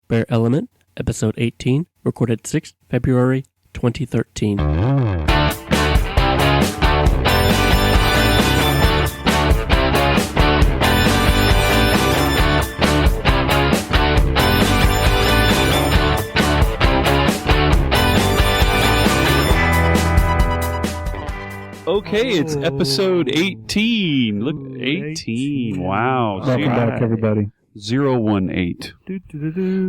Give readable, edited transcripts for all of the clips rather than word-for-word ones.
Bare Element, Episode 18, recorded 6th February 2013. Okay, it's episode 18. Look, 18. Wow. Welcome back, everybody. 018.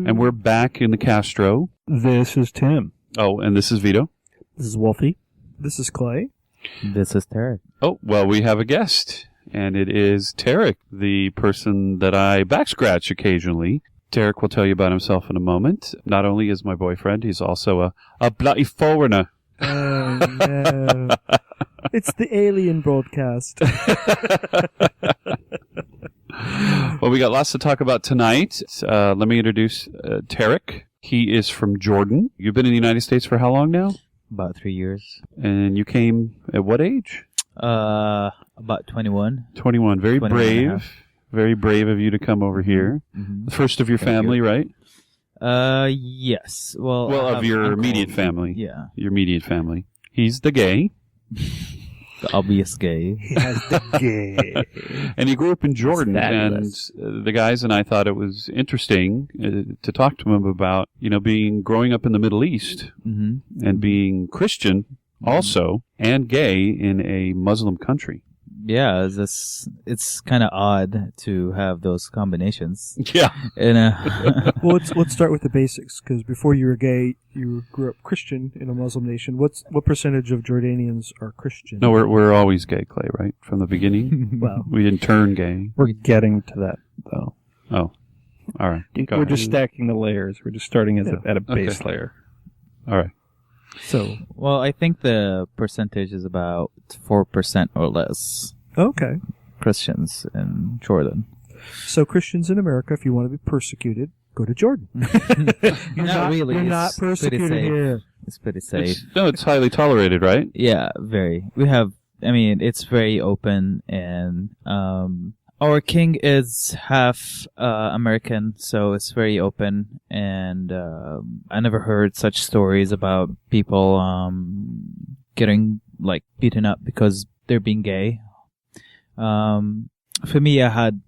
And we're back in the Castro. This is Tim. Oh, and this is Vito. This is Wolfie. This is Clay. This is Tareq. Oh, well, we have a guest, and it is Tareq, the person that I backscratch occasionally. Tareq will tell you about himself in a moment. Not only is my boyfriend, he's also a bloody foreigner. Oh, no. It's the alien broadcast. Well, we got lots to talk about tonight. Let me introduce Tareq. He is from Jordan. You've been in the United States for how long now? About 3 years. And you came at what age? About 21. 21. Very 21 brave. Very brave of you to come over here. Mm-hmm. The first of your family, right? Yes. Well, of your uncle. immediate family. Yeah. Your immediate family. He's the gay. The obvious gay. He has the gay. And he grew up in Jordan, and fabulous. the guys and I thought it was interesting to talk to him about, growing up in the Middle East Mm-hmm. and being Christian also and gay in a Muslim country. Yeah, it's kind of odd to have those combinations. Yeah. Well, let's start with the basics, because before you were gay, you grew up Christian in a Muslim nation. What percentage of Jordanians are Christian? No, we're always gay, Clay, right? From the beginning? Well, We didn't turn gay. We're getting to that, though. Oh. All right. Go We're ahead. just stacking the layers. We're just starting at a base layer. All right. so Well, I think the percentage is about 4% or less okay. Christians in Jordan. So Christians in America, if you want to be persecuted, go to Jordan. Not really. You're It's not persecuted pretty safe. here. It's pretty safe. It's highly tolerated, right? Yeah, very. It's very open, and our king is half American, so it's very open, and I never heard such stories about people getting beaten up because they're being gay. For me, I had,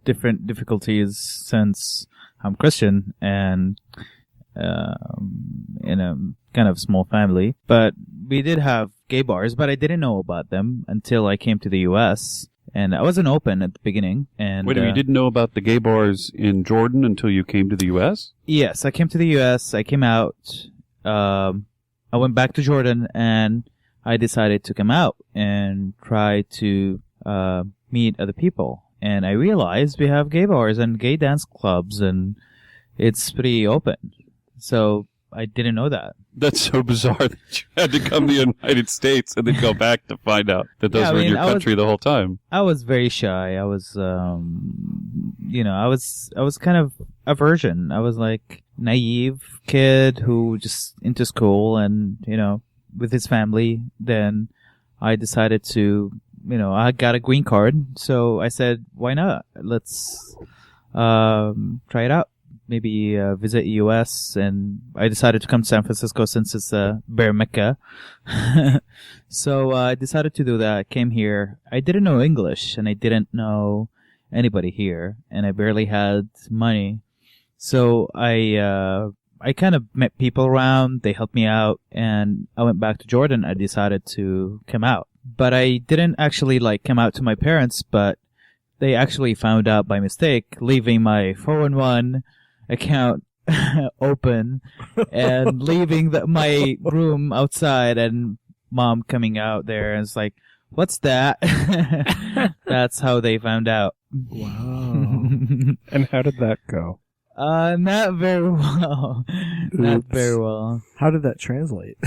different difficulties since I'm Christian and in a kind of small family. But we did have gay bars, but I didn't know about them until I came to the U.S. And I wasn't open at the beginning. And Wait, you didn't know about the gay bars in Jordan until you came to the U.S.? Yes, I came to the U.S. I came out. I went back to Jordan, and I decided to come out and try to meet other people. And I realized we have gay bars and gay dance clubs, and it's pretty open. So I didn't know that. That's so bizarre that you had to come to the United States and then go back to find out that those were in your country the whole time. I was very shy. I was, I was kind of a virgin. I was like naive kid who just into school and, with his family. Then I decided to, I got a green card. So I said, why not? Let's, try it out. Maybe visit U.S. and I decided to come to San Francisco since it's Bear Mecca. So I decided to do that. I came here. I didn't know English and I didn't know anybody here, and I barely had money. So I kind of met people around. They helped me out, and I went back to Jordan. I decided to come out, but I didn't actually come out to my parents, but they actually found out by mistake, leaving my 411 account open and leaving my room outside, and mom coming out there and it's like, what's that? That's how they found out. Wow. And how did that go? Not very well. Not Oops. very well. How did that translate?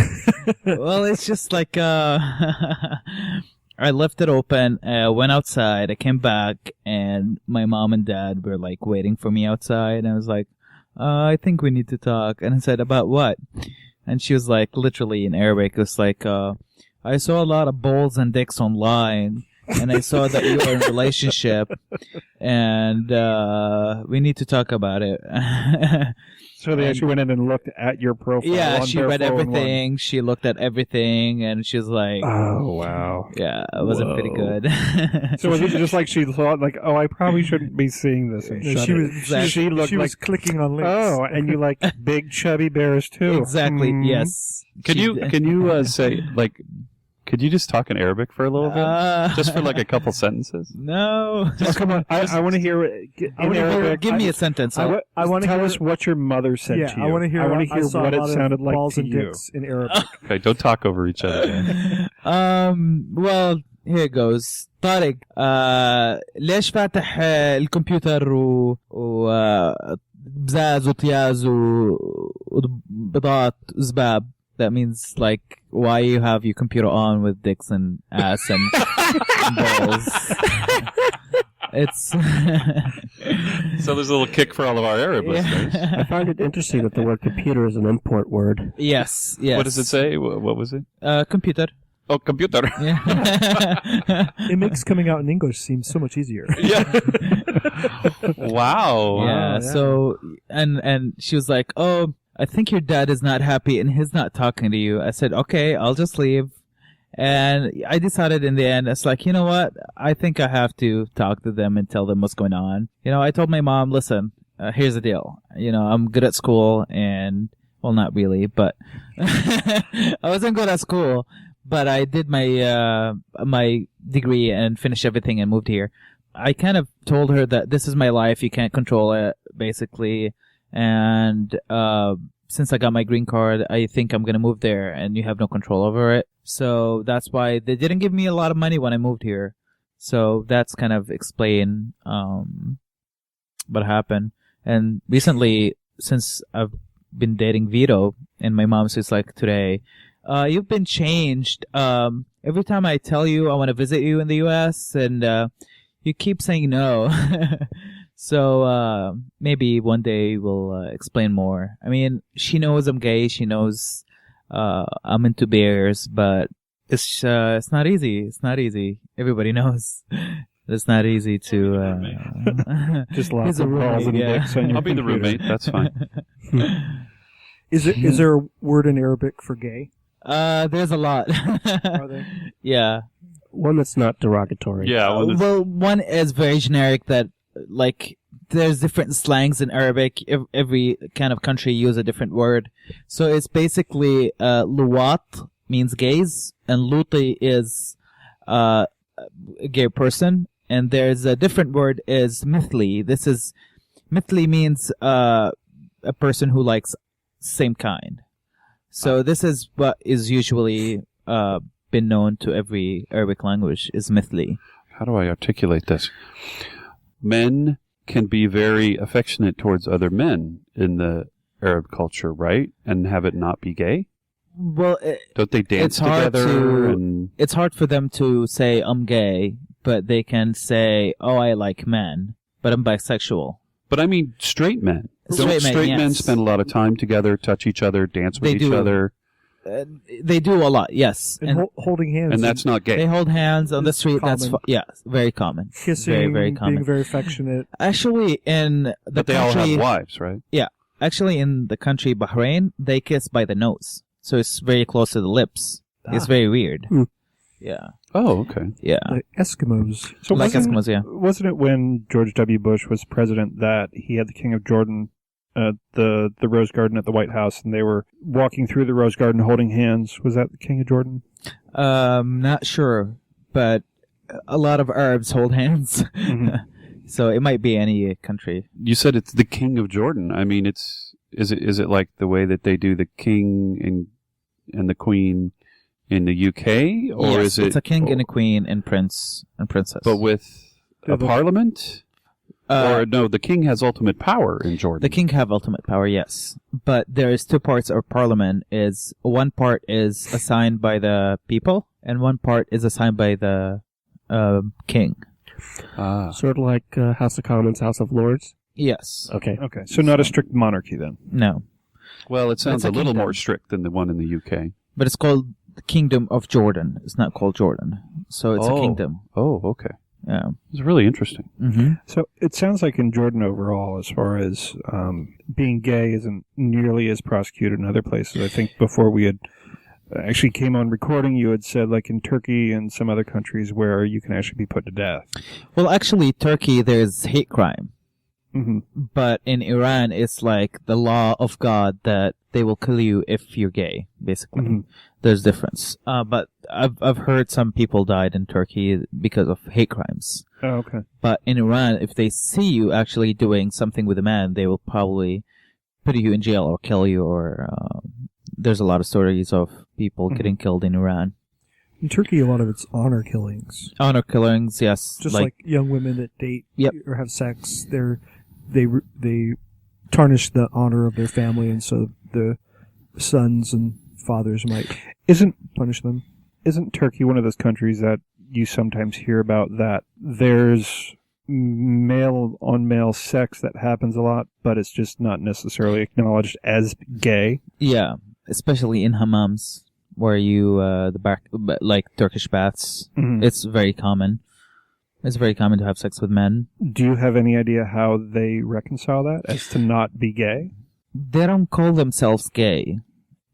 Well, it's just I left it open, went outside, I came back, and my mom and dad were waiting for me outside, and I was like, I think we need to talk. And I said, about what? And she was literally in Arabic, it was I saw a lot of balls and dicks online, and I saw that you are in a relationship, and we need to talk about it. So they actually went in and looked at your profile. Yeah, on she their read phone everything. She looked at everything, and she was like, Oh, wow. yeah, it wasn't pretty good. So was it just like she thought, like, oh, I probably shouldn't be seeing this? And No, shut she it? was Exactly. She looked she like, was clicking on links. oh, and you like big chubby bears too. Exactly, Mm. yes. Can you say, like, could you just talk in Arabic for a little bit? Just for like a couple sentences? No. Oh, come on. I want to hear it in Arabic. Give me a sentence. I want to hear tell us what your mother said Yeah, to you. I want to hear. I want to hear saw what a it lot of sounded like balls to and you. dicks in Arabic. Okay, don't talk over each other. Well, here it goes. طارق ليش فاتح الكمبيوتر وبزاز وطياز وبضات زباب. That means like why you have your computer on with dicks and ass and balls. It's So there's a little kick for all of our Arab listeners. I find it interesting that the word computer is an import word. yes. What does it say? What was it? Computer. Oh, computer. Yeah. It makes coming out in English seem so much easier. Yeah. Wow. Yeah. yeah. So and she was like, "Oh, I think your dad is not happy and he's not talking to you." I said, "Okay, I'll just leave." And I decided in the end, it's like, you know what? I think I have to talk to them and tell them what's going on. You know, I told my mom, listen, here's the deal. You know, I'm good at school and, well, not really, but I wasn't good at school, but I did my, my degree and finished everything and moved here. I kind of told her that this is my life. You can't control it, basically. And, since I got my green card, I think I'm going to move there and you have no control over it. So that's why they didn't give me a lot of money when I moved here. So that's kind of explain, what happened. And recently, since I've been dating Vito and my mom says like today, you've been changed. Every time I tell you I want to visit you in the US and, you keep saying no. So, maybe one day we'll explain more. I mean, she knows I'm gay. She knows, I'm into bears, but it's not easy. It's not easy. Everybody knows. It's not easy to, Just lots He's a of balls and roommate, yeah. dicks on your I'll be the computer. roommate. That's fine. Is there a word in Arabic for gay? there's a lot. Are there? Yeah. One that's not derogatory. Yeah. Well, Well, one is very generic that, like, there's different slangs in Arabic. Every kind of country use a different word. So it's basically, luwat means gays, and luti is, a gay person. And there's a different word is mithli. Mithli means, a person who likes same kind. So this is what is usually, been known to every Arabic language is mithli. how do I articulate this? Men can be very affectionate towards other men in the Arab culture, right? And have it not be gay? Well, Don't they dance It's hard together? to- And it's hard for them to say I'm gay, but they can say, oh, I like men, but I'm bisexual. But I mean, straight men. Don't Straight men, straight men yes. spend a lot of time together, touch each other, dance with They each do. other, They do a lot, yes. And holding hands. and that's not they gay? hold hands on the It's street. That's common. yeah, very common. kissing, very, very common. being very affectionate. Actually, in the But they all country, have wives, right? actually in the country Bahrain, they kiss by the nose, so it's very close to the lips. It's very weird. Hmm. Yeah, Oh, okay. yeah. Like Eskimos. So Like wasn't, Eskimos, yeah. wasn't it when George W. Bush was president that he had the King of Jordan, the Rose Garden at the White House, and they were walking through the Rose Garden holding hands? Was that the King of Jordan? Not sure, but a lot of Arabs hold hands, Mhm. so it might be any country. You said it's the King of Jordan. I mean, is it like the way that they do the king and the queen in the UK, or Yes, is it? it's a king and a queen and prince and princess. But with a parliament, or no, the king has ultimate power in Jordan. the king have ultimate power, yes, but there is two parts of parliament. Is one part is assigned by the people, and one part is assigned by the king. Ah. Sort of like House of Commons, House of Lords. Yes. Okay. Okay, so not a strict monarchy then. No, Well, it sounds It's a a little kingdom. more strict than the one in the UK. but it's called the Kingdom of Jordan. It's not called Jordan. So it's a kingdom. Oh, okay. Yeah. It's really interesting. Mm-hmm. So it sounds like in Jordan overall, as far as being gay isn't nearly as prosecuted in other places. I think before we had actually came on recording, you had said like in Turkey and some other countries where you can actually be put to death. Well, actually, Turkey, there's hate crime. Mm-hmm. But in Iran, it's like the law of God that they will kill you if you're gay, basically. Mm-hmm. There's difference. But I've heard some people died in Turkey because of hate crimes. Oh, okay. But in Iran, if they see you actually doing something with a man, they will probably put you in jail or kill you. Or there's a lot of stories of people getting killed in Iran. In Turkey, a lot of it's honor killings. Honor killings, yes. Just like young women that date Yep. or have sex, they tarnish the honor of their family, and so the sons and fathers might punish them. Isn't Turkey one of those countries that you sometimes hear about that there's male on male sex that happens a lot, but it's just not necessarily acknowledged as gay? Yeah, especially in hammams, where you like Turkish baths. Mm-hmm. It's very common. It's very common to have sex with men. Do you have any idea how they reconcile that as to not be gay? They don't call themselves gay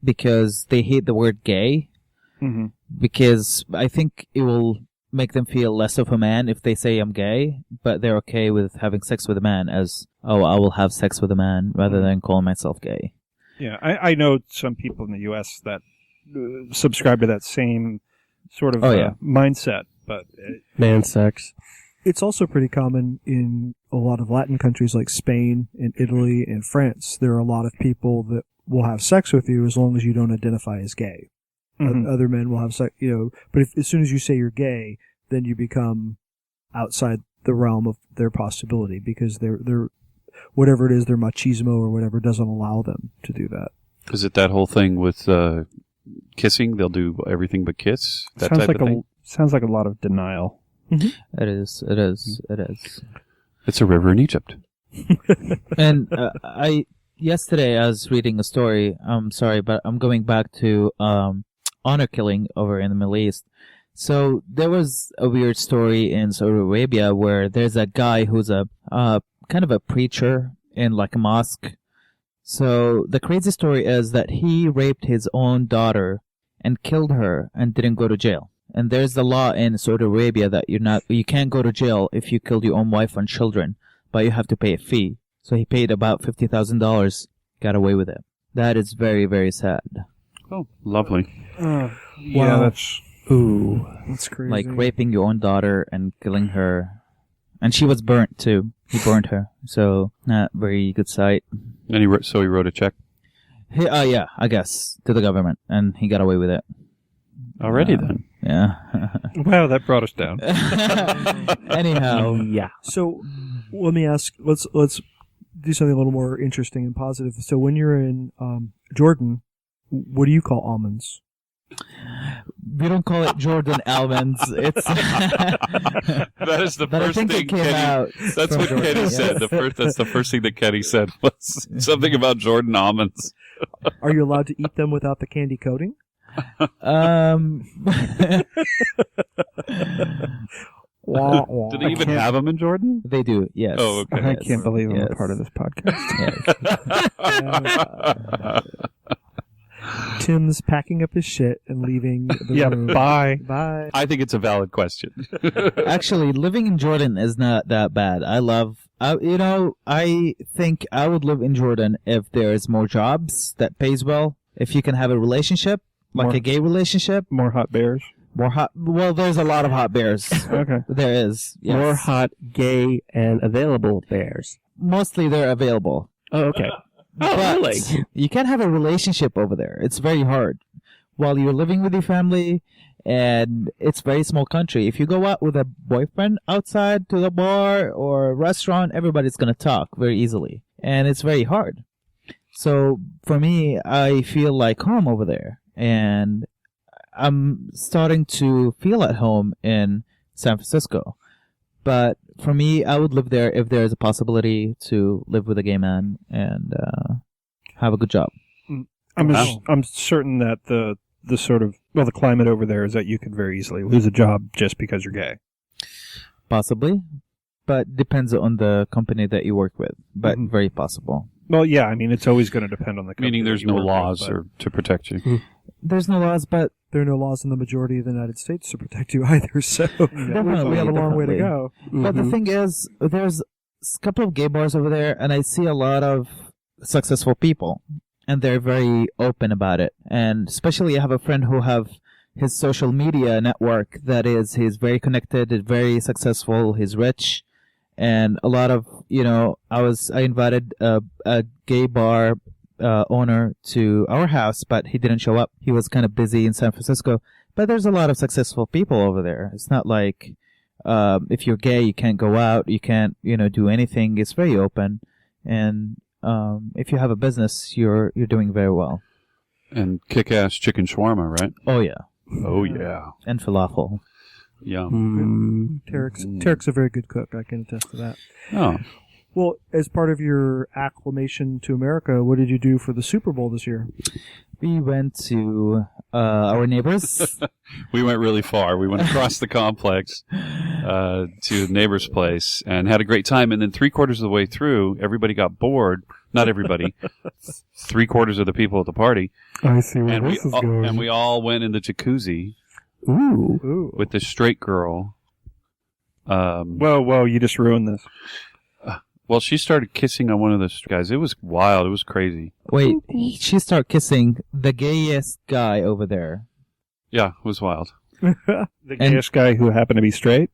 because they hate the word gay. Mm-hmm. Because I think it will make them feel less of a man if they say I'm gay, but they're okay with having sex with a man as, oh, I will have sex with a man rather than calling myself gay. Yeah, I know some people in the U.S. that subscribe to that same sort of mindset, but Man sex. It's also pretty common in a lot of Latin countries like Spain and Italy and France. There are a lot of people that will have sex with you as long as you don't identify as gay. Mm-hmm. Other men will have sex, but as soon as you say you're gay, then you become outside the realm of their possibility because they're whatever it is, their machismo or whatever doesn't allow them to do that. Is it that whole thing with kissing? They'll do everything but kiss? That sounds type like of thing? sounds like a lot of denial. Mm-hmm. It is. It's a river in Egypt. And yesterday I was reading a story. I'm sorry, but I'm going back to honor killing over in the Middle East. So there was a weird story in Saudi Arabia where there's a guy who's a kind of a preacher in like a mosque. So the crazy story is that he raped his own daughter and killed her and didn't go to jail. And there's the law in Saudi Arabia that you can't go to jail if you killed your own wife and children, but you have to pay a fee. So he paid about $50,000, got away with it. That is very, very sad. Oh, lovely. Yeah, that's That's crazy. Like raping your own daughter and killing her. And she was burnt too. He burned her. So not very good sight. And he wrote a check? Yeah, I guess, to the government. And he got away with it. Already then. Yeah. wow, that brought us down. Anyhow. Yeah. So let me ask. Let's do something a little more interesting and positive. So when you're in Jordan, what do you call almonds? We don't call it Jordan almonds. It's That is the but I first think thing it came Kenny. out. That's from what Jordan, Kenny yes. said. That's the first thing that Kenny said was something about Jordan almonds. Are you allowed to eat them without the candy coating? Do they even have them in Jordan? They do, yes. Oh, okay. I Yes. can't believe I'm Yes. a part of this podcast. Yes. Tim's packing up his shit and leaving the Yeah, room. bye. Bye. I think it's a valid question. Actually, living in Jordan is not that bad. I think I would live in Jordan if there's more jobs that pays well. If you can have a relationship, like a gay relationship. More hot bears. Well, there's a lot of hot bears. Okay. There is. Yes. More hot, gay, and available bears. Mostly they're available. Oh, okay. But really? you can't have a relationship over there. It's very hard. While you're living with your family, and it's a very small country. If you go out with a boyfriend outside to the bar or restaurant, everybody's going to talk very easily. And it's very hard. So for me, I feel like home over there. And I'm starting to feel at home in San Francisco. But for me, I would live there if there's a possibility to live with a gay man and have a good job. I'm certain that the the sort of, the climate over there is that you could very easily lose a job just because you're gay. Possibly, but depends on the company that you work with. But very possible. Well, yeah, I mean, it's always going to depend on the company. Meaning there's that you no work laws with, to protect you. There's no laws, but There are no laws in the majority of the United States to protect you either, so we have a long way to go. But the thing is, there's a couple of gay bars over there, and I see a lot of successful people, and they're very open about it. And especially I have a friend who have his social media network that is, he's very connected, very successful, he's rich, and a lot of, I invited a gay bar owner to our house, but he didn't show up. He was kind of busy in San Francisco. But there's a lot of successful people over there. It's not like if you're gay, you can't go out, you can't, do anything. It's very open, and if you have a business, you're doing very well. And kick-ass chicken shawarma, right? Oh yeah. Oh yeah. And falafel. Yum. Tareq's a very good cook. I can attest to that. Oh. Well, as part of your acclimation to America, what did you do for the Super Bowl this year? We went to our neighbors. We went really far. We went across the complex to a neighbor's place and had a great time. And then 3/4 of the way through, everybody got bored. Not everybody. 3/4 of the people at the party. I see where And this is going. and we all went in the jacuzzi Ooh. with this straight girl. Whoa, you just ruined this. Well, she started kissing on one of the guys. It was wild. It was crazy. Wait, she started kissing the gayest guy over there. Yeah, it was wild. The gayest guy who happened to be straight?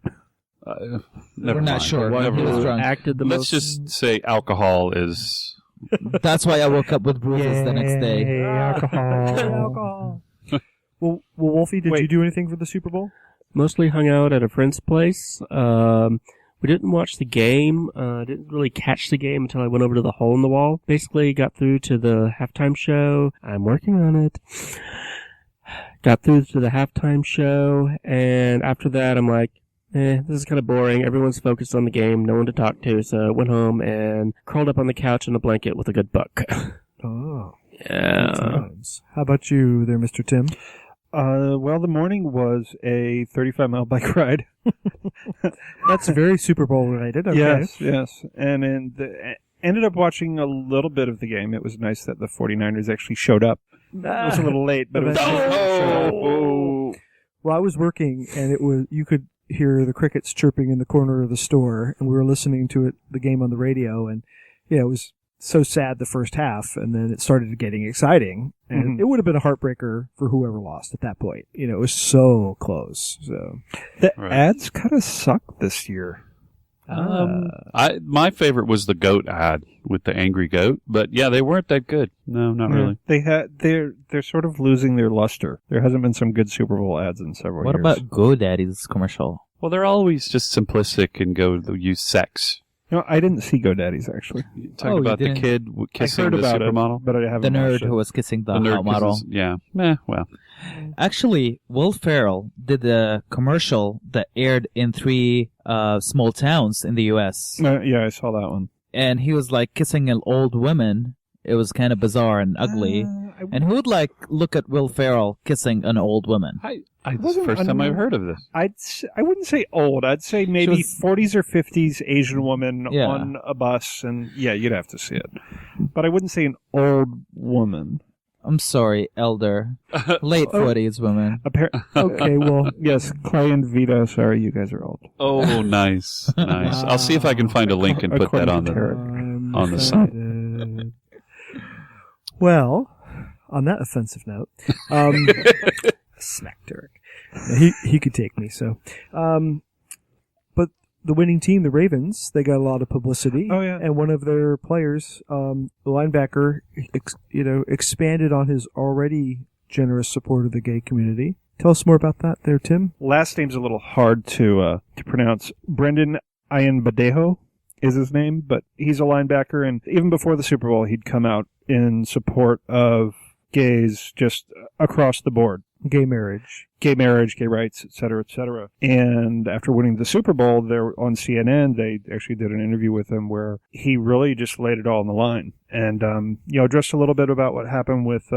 Never We're not mind. sure. One He was who drunk. acted the Let's most. just say alcohol is... That's why I woke up with bruises the next day. Yay, alcohol. Alcohol. Well, Wolfie, did you do anything for the Super Bowl? Mostly hung out at a friend's place. We didn't watch the game. Didn't really catch the game until I went over to the hole in the wall. Basically, got through to the halftime show. I'm working on it. Got through to the halftime show, and after that, I'm like, this is kind of boring. Everyone's focused on the game. No one to talk to, so I went home and curled up on the couch in a blanket with a good book. Oh, Yeah. good times. How about you there, Mr. Tim? Well, the morning was a 35-mile bike ride. That's very Super Bowl related. Okay. Yes. And ended up watching a little bit of the game. It was nice that the 49ers actually showed up. It was a little late, but it was nice that they showed up. Oh! Well, I was working, and you could hear the crickets chirping in the corner of the store, and we were listening to the game on the radio, and it was so sad the first half, and then it started getting exciting, and it would have been a heartbreaker for whoever lost at that point. It was so close. So The Right. ads kind of suck this year. My favorite was the goat ad with the angry goat, but yeah, they weren't that good. No, not really. They're sort of losing their luster. There hasn't been some good Super Bowl ads in several What years. about GoDaddy's commercial? Well, they're always just simplistic and use sex. No, I didn't see GoDaddy's actually. Talk you about the didn't? kid I kissing heard the about supermodel. it, but I haven't The nerd watched it. who was kissing the nerd hot model. kisses- yeah. Well. Actually, Will Ferrell did a commercial that aired in 3 small towns in the U.S. Yeah, I saw that one. And he was like kissing an old woman. It was kind of bizarre and ugly. And who would look at Will Ferrell kissing an old woman? This is the first time I've heard of this. I wouldn't say old. I'd say maybe was- 40s or 50s Asian woman Yeah. on a bus, and yeah, you'd have to see it. But I wouldn't say an old woman. I'm sorry, elder. Late 40s woman. okay, well, Yes, Clay and Vito. Sorry, you guys are old. Oh, nice. Nice. I'll see if I can find a link and put that on According to there. Tareq. On the site. excited. Well, on that offensive note, smack Tareq. Yeah, he could take me. So, but the winning team, the Ravens, they got a lot of publicity. Oh, yeah. And one of their players, the linebacker, expanded on his already generous support of the gay community. Tell us more about that, there, Tim. Last name's a little hard to pronounce. Brendan Ayanbadejo is his name, but he's a linebacker, and even before the Super Bowl, he'd come out in support of gays just across the board. Gay marriage, Gay rights, et cetera, et cetera. And after winning the Super Bowl, there on CNN, they actually did an interview with him where he really just laid it all on the line. And, addressed a little bit about what happened with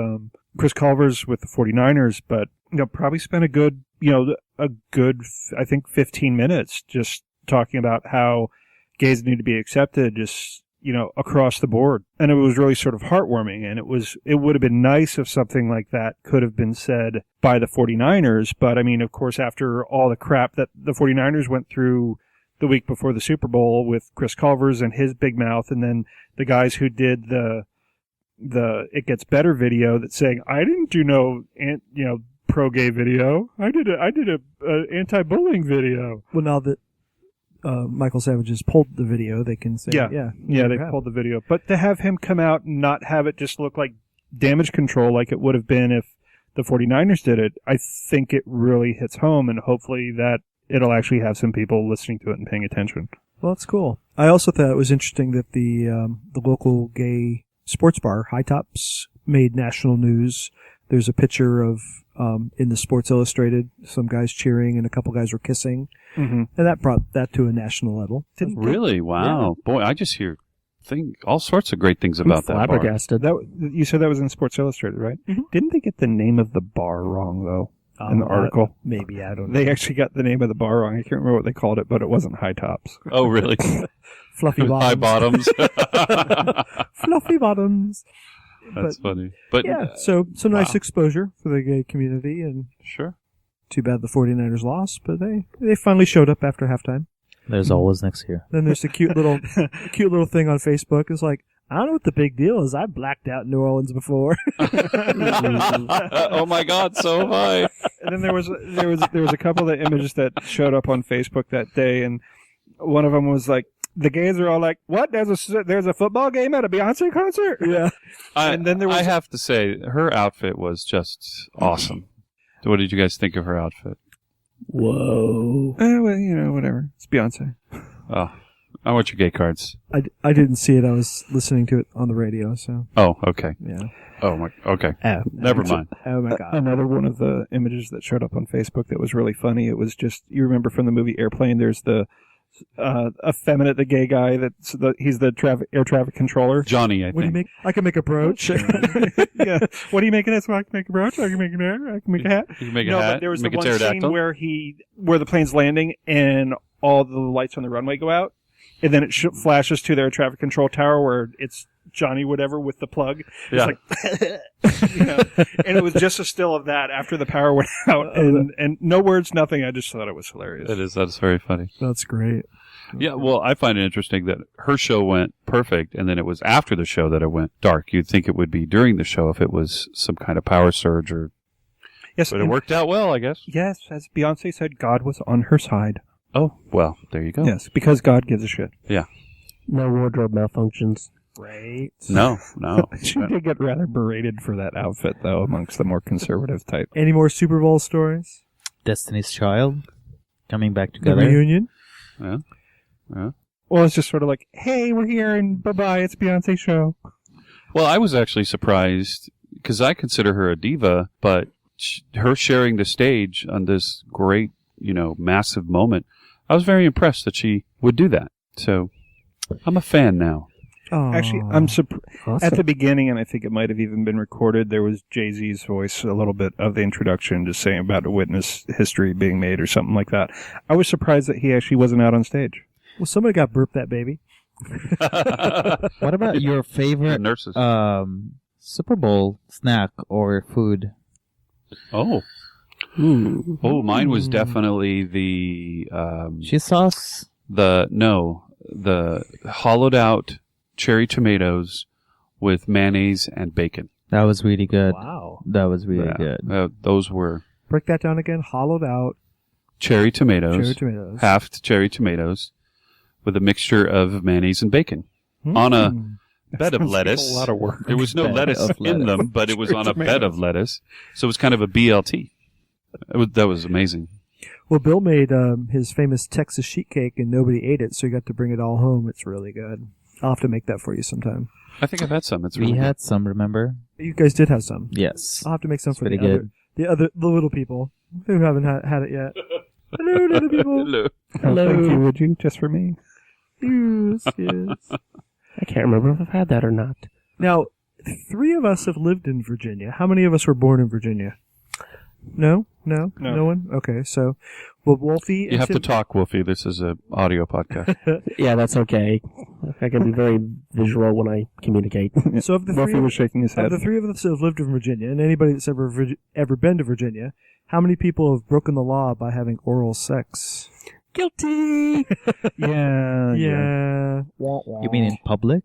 Chris Culver's with the 49ers, but, probably spent a good, I think 15 minutes just talking about how gays need to be accepted just, across the board. And it was really sort of heartwarming. And it would have been nice if something like that could have been said by the 49ers. But I mean, of course, after all the crap that the 49ers went through the week before the Super Bowl with Chris Culver's and his big mouth, and then the guys who did the It Gets Better video that's saying, I didn't do pro-gay video. I did a anti-bullying video. Well, now that Michael Savage has pulled the video, they can say, they pulled the video. But to have him come out and not have it just look like damage control like it would have been if the 49ers did it, I think it really hits home, and hopefully that it'll actually have some people listening to it and paying attention. Well, that's cool. I also thought it was interesting that the local gay sports bar, High Tops, made national news. There's a picture of in the Sports Illustrated, some guys cheering and a couple guys were kissing, and that brought that to a national level. Really? Wow. Yeah. Boy, I just hear all sorts of great things about that bar. Flabbergasted. You said that was in Sports Illustrated, right? Mm-hmm. Didn't they get the name of the bar wrong, though, in the article? Maybe, I don't know. They actually got the name of the bar wrong. I can't remember what they called it, but it wasn't High Tops. Oh, really? Fluffy bottoms. High bottoms. Fluffy bottoms. That's funny. But yeah, so nice exposure for the gay community, and sure. Too bad the 49ers lost, but they finally showed up after halftime. There's always next year. Then there's a cute little thing on Facebook. It's like, I don't know what the big deal is. I blacked out in New Orleans before. Oh my God, so have I. And then there was a couple of images that showed up on Facebook that day, and one of them was like, the gays are all like, "What? There's a football game at a Beyonce concert?" Yeah. And then there was. I have to say, her outfit was just awesome. So what did you guys think of her outfit? Whoa. Well, whatever. It's Beyonce. Oh, I want your gay cards. I didn't see it. I was listening to it on the radio. So. Oh, okay. Yeah. Oh my. Okay. Never mind. Oh my God. Another one of the images that showed up on Facebook that was really funny. It was just, you remember from the movie Airplane, there's the effeminate, the gay guy he's the air traffic controller. Johnny, I think. What do you make? I can make a brooch. Yeah. What are you making? That's why I can make a brooch. I can make an air. I can make a hat. You can make a hat. But there was make the one pterodactyl. scene where the plane's landing and all the lights on the runway go out, and then it flashes to their traffic control tower where it's Johnny whatever with the plug. It's like, and it was just a still of that after the power went out, and no words, nothing. I just thought it was hilarious. That's very funny. That's great. Yeah, well, I find it interesting that her show went perfect, and then it was after the show that it went dark. You'd think it would be during the show if it was some kind of power surge, yes, but it worked out well, I guess. Yes, as Beyonce said, God was on her side. Oh, well, there you go. Yes, because God gives a shit. Yeah. No wardrobe malfunctions. Right. No. She did get rather berated for that outfit, though, amongst the more conservative type. Any more Super Bowl stories? Destiny's Child coming back The together. reunion? Yeah. Well, it's just sort of like, hey, we're here, and bye-bye, it's Beyonce's show. Well, I was actually surprised, because I consider her a diva, but her sharing the stage on this great, massive moment, I was very impressed that she would do that. So, I'm a fan now. Actually, I'm surprised. Awesome. At the beginning, and I think it might have even been recorded, there was Jay-Z's voice, a little bit of the introduction, just saying about a witness history being made or something like that. I was surprised that he actually wasn't out on stage. Well, somebody got burped that baby. What about your favorite Nurses. Super Bowl snack or food? Oh. Oh, mine was definitely the Cheese sauce? the hollowed out cherry tomatoes with mayonnaise and bacon. That was really good. Wow. That was really good. Those were Break that down again. Hollowed out cherry tomatoes, cherry tomatoes. halved cherry tomatoes with a mixture of mayonnaise and bacon on a bed of Sounds like lettuce. a lot of work. There was no Bed lettuce of in lettuce. them, but it was Cherry on a bed tomatoes. of lettuce. So it was kind of a BLT. That was amazing. Well, Bill made his famous Texas sheet cake, and nobody ate it, so he got to bring it all home. It's really good. I'll have to make that for you sometime. I think I've had some. It's We really had some, remember? You guys did have some. Yes. I'll have to make some It's for the pretty other, the little people who haven't had it yet. Hello, little people. Hello. Hello. Thank you, would you? Just for me? Yes, yes. I can't remember if I've had that or not. Now, 3 of us have lived in Virginia. How many of us were born in Virginia? No? No one? Okay, so, well, Wolfie You have to talk, Wolfie. This is an audio podcast. Yeah, that's okay. I can be very visual when I communicate. So of the Murphy three, was shaking his head. of the 3 of us who have lived in Virginia, and anybody that's ever been to Virginia, how many people have broken the law by having oral sex? Guilty! Yeah. Yeah. Wah, wah. You mean in public?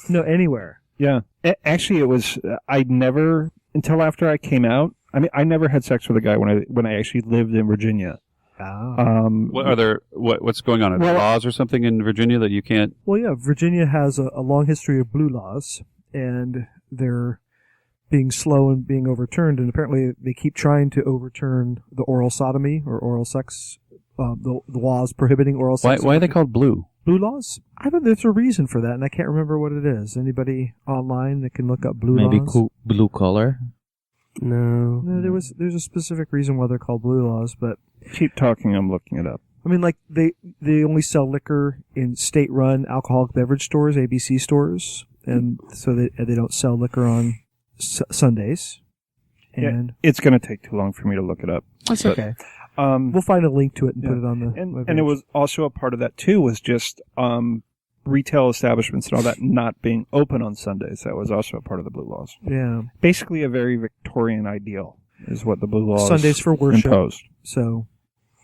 No, anywhere. Yeah. Actually, it was. I never until after I came out. I mean, I never had sex with a guy when I actually lived in Virginia. Oh. What are there? What's going on? Are there Well- laws or something in Virginia that you can't? Well, yeah, Virginia has a long history of blue laws, and they're being slow and being overturned, and apparently they keep trying to overturn the oral sodomy or oral sex, the laws prohibiting oral sex. Why are they called blue? Blue laws? I don't. There's a reason for that, and I can't remember what it is. Anybody online that can look up blue Maybe laws? blue collar? No, No. there's a specific reason why they're called blue laws, but Keep talking. I'm looking it up. I mean, like they only sell liquor in state-run alcoholic beverage stores, ABC stores, and so they don't sell liquor on Sundays. And It's going to take too long for me to look it up. that's But, okay. We'll find a link to it and Yeah. put it on the And webpage. it was also a part of that too was just retail establishments and all that not being open on Sundays. That was also a part of the blue laws. yeah, Basically, a very Victorian ideal is what the blue laws Sundays for worship. imposed. So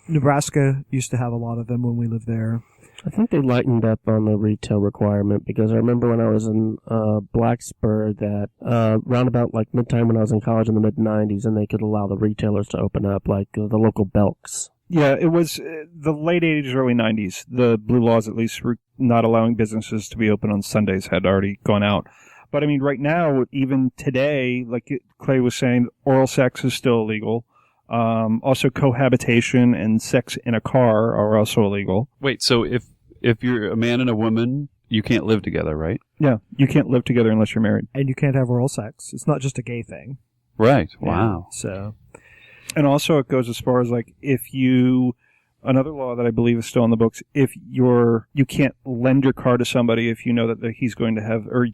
Nebraska used to have a lot of them when we lived there. I think they lightened up on the retail requirement because I remember when I was in Blacksburg that round about like midtime when I was in college in the mid-90s and they could allow the retailers to open up like the local Belks. Yeah, it was the late 80s, early 90s. The blue laws, at least, were not allowing businesses to be open on Sundays had already gone out. But I mean, right now, even today, like Clay was saying, oral sex is still illegal. Also, cohabitation and sex in a car are also illegal. Wait, so if you're a man and a woman, you can't live together, right? Yeah, you can't live together unless you're married. And you can't have oral sex. It's not just a gay thing. Right. Wow. So And also, it goes as far as like another law that I believe is still in the books. If you can't lend your car to somebody if you know that he's going to have, or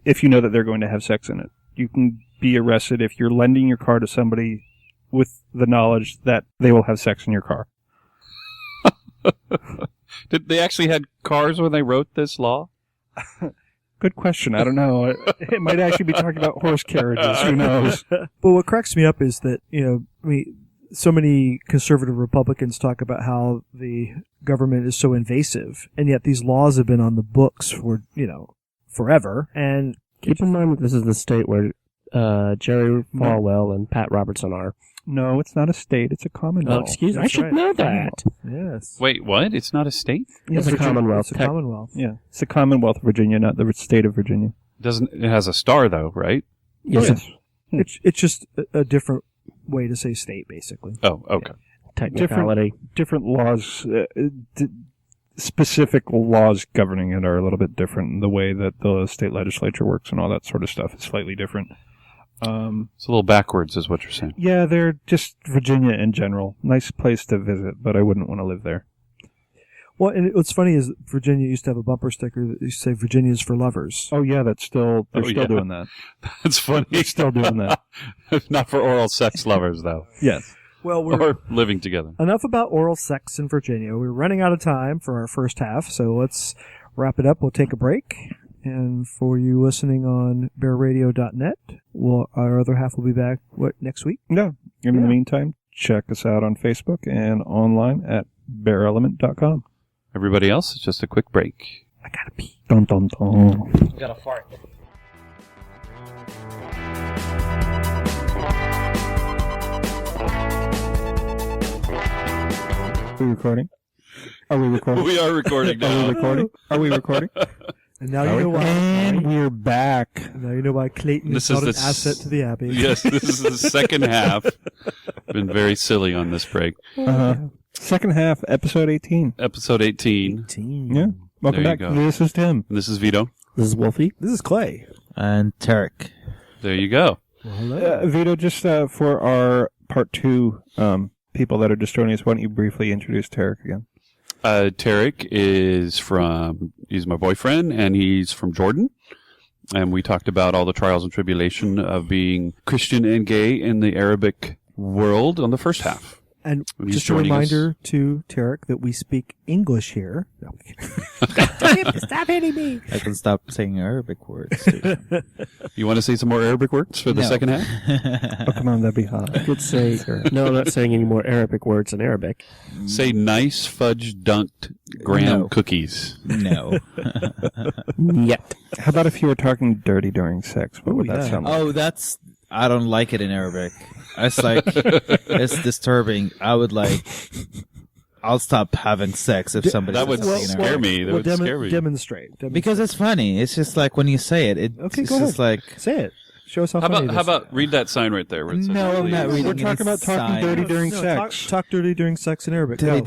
if you know that they're going to have sex in it. You can be arrested if you're lending your car to somebody with the knowledge that they will have sex in your car. Did they actually had cars when they wrote this law? Good question. I don't know. It might actually be talking about horse carriages. Who knows? But what cracks me up is that, so many conservative Republicans talk about how the government is so invasive, and yet these laws have been on the books for, forever. And Keep in mind that this is the state where Jerry Falwell and Pat Robertson are. No, it's not a state. It's a Oh, commonwealth. excuse me. I That's should right. know that. yes. Wait, what? It's not a state? It's a Commonwealth. It's a Commonwealth. Yeah, it's the Commonwealth of Virginia, not the state of Virginia. It has a star though, right? Yes. It's just a different way to say state, basically. Oh, okay. Technicality. Different laws, specific laws governing it are a little bit different. The way that the state legislature works and all that sort of stuff is slightly different. It's a little backwards, is what you're saying. Yeah, they're just Virginia in general. Nice place to visit, but I wouldn't want to live there. Well, and what's funny is Virginia used to have a bumper sticker that used to say "Virginia's for lovers." Oh yeah, they're still yeah. doing that. That's funny. They're still doing that. Not for oral sex lovers, though, Yes. Well, we're or living together. enough about oral sex in Virginia. We're running out of time for our first half, so let's wrap it up. We'll take a break. And for you listening on bearradio.net, our other half will be back, next week? Yeah. In the meantime, check us out on Facebook and online at bearelement.com. Everybody else, it's just a quick break. I gotta pee. Dun dun dun. Got a fart. Are we recording? Are we recording? We are recording Are we now. recording? Are we recording? And now you know why. And we're back. Now you know why Clayton This is is not an the asset to the Abbey. Yes, this is the second half. Been very silly on this break. Second half, episode 18. Episode 18. Yeah. Welcome There you back. go. This is Tim. This is Vito. This is Wolfie. This is Clay. And Tareq. There you go. Well, hello. Vito, just for our part 2 people that are just joining us, why don't you briefly introduce Tareq again? Tareq he's my boyfriend, and he's from Jordan. And we talked about all the trials and tribulation of being Christian and gay in the Arabic world on the first half. And He's just a joining reminder to Tareq that we speak English here. No. Stop hitting me. I can stop saying Arabic words. Too. You want to say some more Arabic words for the No. second half? Oh, come on, that'd be hot. I could say, no, I'm not saying any more Arabic words in Arabic. Say nice fudge dunked graham No. cookies. No. Yet. How about if you were talking dirty during sex? What would that yeah. sound like? Oh, I don't like it in Arabic. It's like, it's disturbing. I'll stop having sex if somebody That would says something in scare Arabic. me. That would scare me. Demonstrate. Because it's funny. It's just like when you say it, Okay, it's go just like, Say it. Show us how How funny about it how is. about read that sign right there? Where it says No, I'm not please? reading We're talking about talking dirty during No, sex. Talk dirty during sex in Arabic. Go.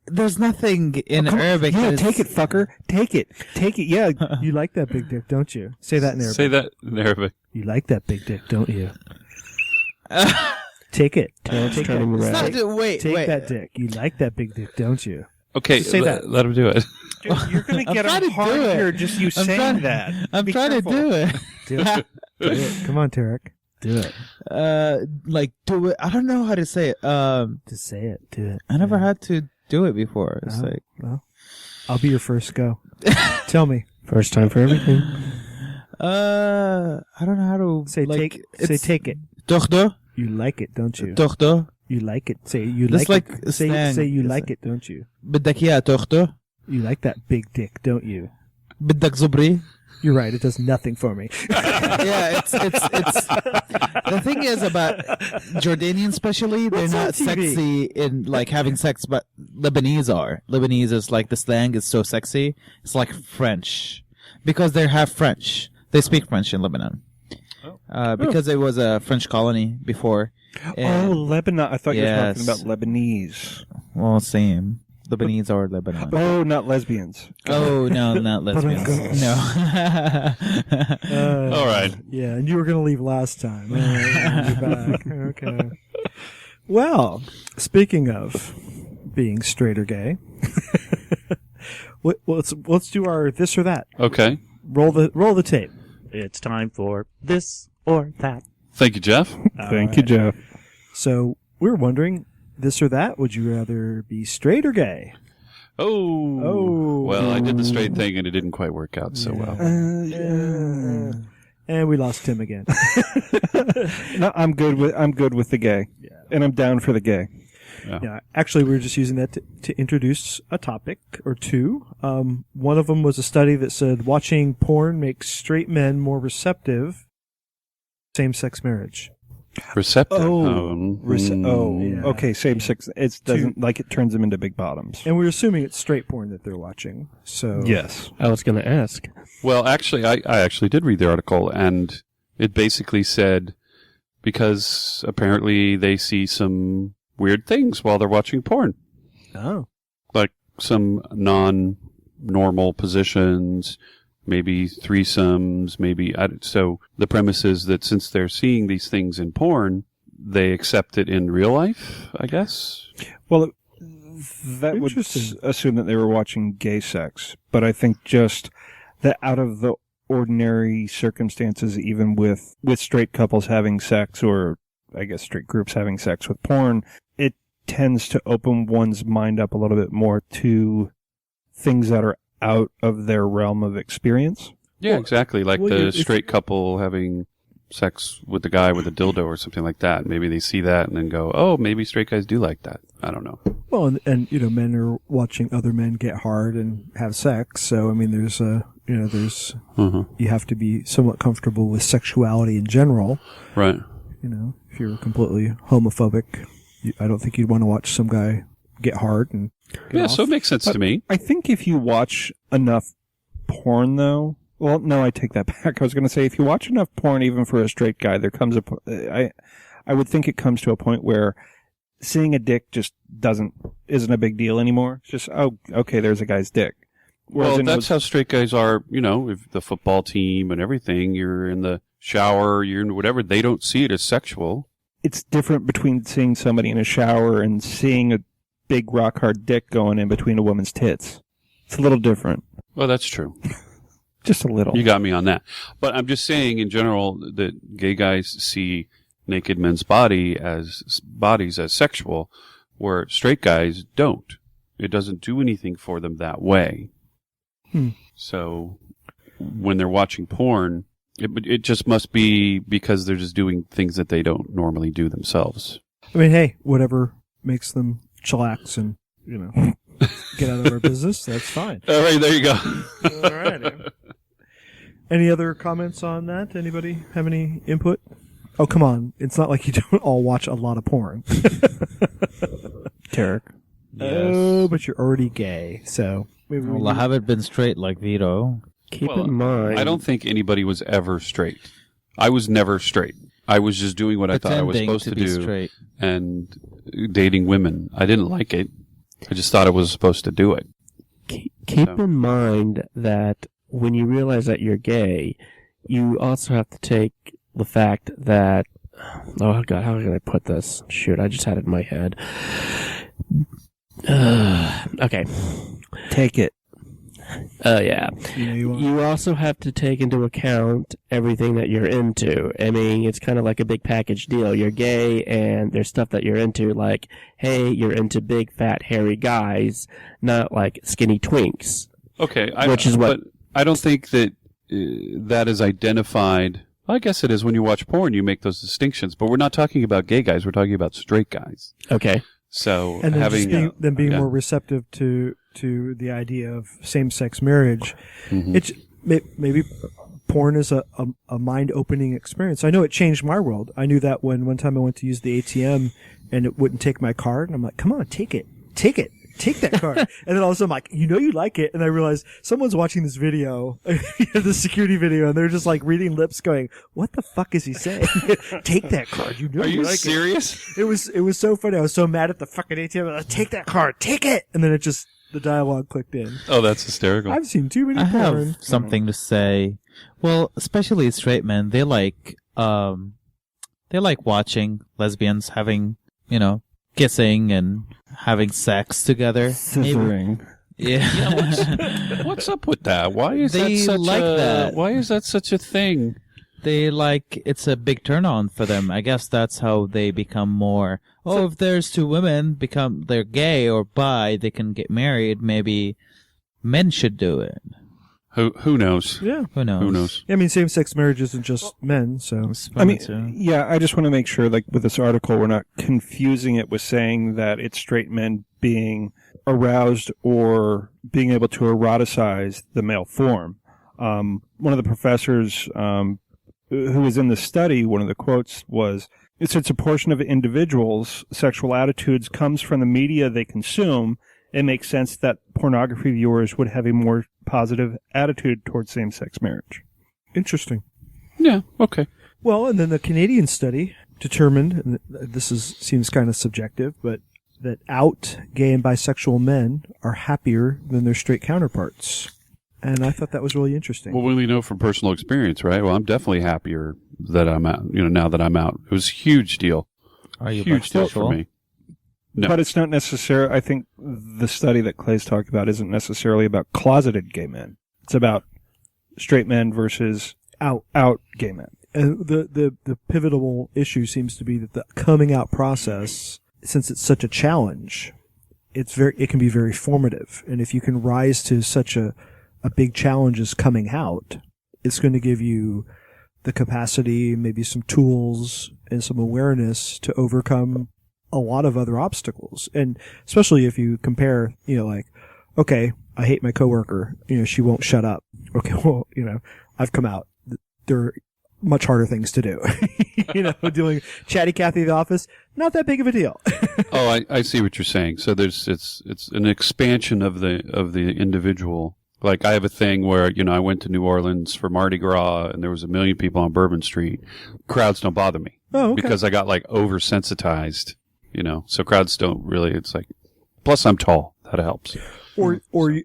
There's nothing in Arabic. Yeah, that's- take it, fucker. Take it. Take it. Yeah. You like that big dick, don't you? Say that in Arabic. Say that in Arabic. You like that big dick, don't you? Take it. Take turning that, red. It's not- wait, take wait. that dick. You like that big dick, don't you? Okay, Say that. Let him do it. Dude, you're going to I'm get trying him to hard do it. here just you I'm saying trying- that. I'm Be trying careful. to do it. Do it. Do it. Come on, Tareq. Do it. Like do it. I don't know how to say it. Just say it. Do it. I never had to do it before. It's Oh, like well, I'll be your first go. Tell me. First time for everything. I don't know how to Say like, take. Say take it. Tochdo, You like it, don't you? tochdo. You like it. Say you That's like like it. Say slang. you like it, don't you? بدك إياه tochdo. You like that big dick, don't you? بدك زبري. You're right. It does nothing for me. Yeah, it's the thing is about Jordanians especially, they're What's on not TV? sexy in like having sex, but Lebanese are. Lebanese is like the slang is so sexy. It's like French because they're half French. They speak French in Lebanon. Because it was a French colony before. Oh, Lebanon. I thought you were Yes. talking about Lebanese. Well, same. Lebanese or Lebanon. Oh, not lesbians. Oh, no, not lesbians. No. All right. Yeah, and you were going to leave last time. All right, you're back. Okay. Well, speaking of being straight or gay, let's do our this or that. Okay. Roll the tape. It's time for this or that. Thank you, Jeff. Thank you, Jeff. So we were wondering, this or that? Would you rather be straight or gay? Oh. Oh. Well, I did the straight thing and it didn't quite work out so well. And we lost Tim again. No, I'm good with the gay. Yeah. And I'm down for the gay. Yeah, actually, we were just using that to introduce a topic or two. One of them was a study that said watching porn makes straight men more receptive to same-sex marriage. Receptive. Yeah. Okay, same sex. It doesn't like it turns them into big bottoms. And we're assuming it's straight porn that they're watching. So Yes. I was going to ask. Well, actually, I actually did read the article, and it basically said because apparently they see some weird things while they're watching porn, Oh. like some non-normal positions, maybe threesomes, so the premise is that since they're seeing these things in porn, they accept it in real life, I guess. Well, that would Interesting. assume that they were watching gay sex, but I think just that out of the ordinary circumstances, even with straight couples having sex, or I guess straight groups having sex with porn, it tends to open one's mind up a little bit more to things that are out of their realm of experience. Yeah, Well, exactly. Like well, the if- straight couple having sex with the guy with a dildo or something like that. Maybe they see that and then go, oh, maybe straight guys do like that. I don't know. Well, and men are watching other men get hard and have sex. So I mean, there's you have to be somewhat comfortable with sexuality in general. Right. If you're completely homophobic, I don't think you'd want to watch some guy get hard and get Yeah, off. so it makes sense to me. I think if you watch enough porn, though, well, no, I take that back. I was going to say, if you watch enough porn, even for a straight guy, there comes I would think it comes to a point where seeing a dick just isn't a big deal anymore. It's just, oh, okay, there's a guy's dick. Well, that's how straight guys are, if the football team and everything, you're in the shower, you're in whatever, they don't see it as sexual. It's different between seeing somebody in a shower and seeing a big rock hard dick going in between a woman's tits. It's a little different. Well, that's true. Just a little. You got me on that. But I'm just saying in general that gay guys see naked men's bodies as sexual, where straight guys don't. It doesn't do anything for them that way. So when they're watching porn, it just must be because they're just doing things that they don't normally do themselves. I mean, hey, whatever makes them chillax and, get out of our business, that's fine. All right, there you go. All right. Any other comments on that? Anybody have any input? Oh, come on. It's not like you don't all watch a lot of porn. Tareq. Yes. Oh, but you're already gay, so... Well, I haven't been straight like Vito. Keep in mind. I don't think anybody was ever straight. I was never straight. I was just doing what I thought I was supposed to do straight. And dating women. I didn't like it. I just thought I was supposed to do it. Keep in mind that when you realize that you're gay, you also have to take the fact that... Oh, God, how can I put this? Shoot, I just had it in my head. Okay. Take it. Oh, yeah. You You also have to take into account everything that you're into. I mean, it's kind of like a big package deal. You're gay, and there's stuff that you're into, like, hey, you're into big, fat, hairy guys, not like skinny twinks. Okay. But I don't think that that is identified. I guess it is when you watch porn, you make those distinctions. But we're not talking about gay guys. We're talking about straight guys. Okay. So and then having being more receptive to the idea of same-sex marriage. Mm-hmm. It's maybe porn is a mind-opening experience. I know it changed my world. I knew that when one time I went to use the ATM and it wouldn't take my card, and I'm like, come on, take it, take that card. And then all of a sudden I'm like, you like it. And I realized someone's watching this video, the security video, and they're just like reading lips going, what the fuck is he saying? Take that card. Are you like serious? It was so funny. I was so mad at the fucking ATM. Like, take that card. Take it. And then the dialogue clicked in. Oh, that's hysterical. I've seen too many I porn. have something to say. Well, especially straight men, they like watching lesbians having, kissing and having sex together. Scissoring. Yeah. What's up with that? Why is They that. Why is that such a thing? They it's a big turn on for them. I guess that's how they become more. If there's two women they're gay or bi, they can get married. Maybe men should do it. Who knows? Yeah. Who knows? Who knows? I mean, same-sex marriage isn't just men, so. I just want to make sure, like, with this article, we're not confusing it with saying that it's straight men being aroused or being able to eroticize the male form. One of the professors who was in the study, one of the quotes was, since a portion of individuals' sexual attitudes comes from the media they consume, it makes sense that pornography viewers would have a more positive attitude towards same-sex marriage. Interesting. Yeah, okay. Well, and then the Canadian study determined, and this seems kind of subjective, but that out gay and bisexual men are happier than their straight counterparts. And I thought that was really interesting. Well, we know from personal experience, right? Well, I'm definitely happier that I'm out, now that I'm out. It was a huge deal. Are you huge deal for me. No. But it's not necessarily, I think the study that Clay's talking about isn't necessarily about closeted gay men. It's about straight men versus out gay men. And the pivotal issue seems to be that the coming out process, since it's such a challenge, it can be very formative. And if you can rise to such a big challenge as coming out, it's going to give you the capacity, maybe some tools and some awareness to overcome a lot of other obstacles. And especially if you compare, okay, I hate my coworker, she won't shut up. Okay, well, I've come out. There are much harder things to do. Doing Chatty Cathy at the office, not that big of a deal. Oh, I see what you're saying. So it's an expansion of the individual. Like I have a thing where, I went to New Orleans for Mardi Gras and there was 1 million people on Bourbon Street. Crowds don't bother me. Oh, okay. Because I got oversensitized, so crowds don't really, it's like, plus I'm tall. That helps. Or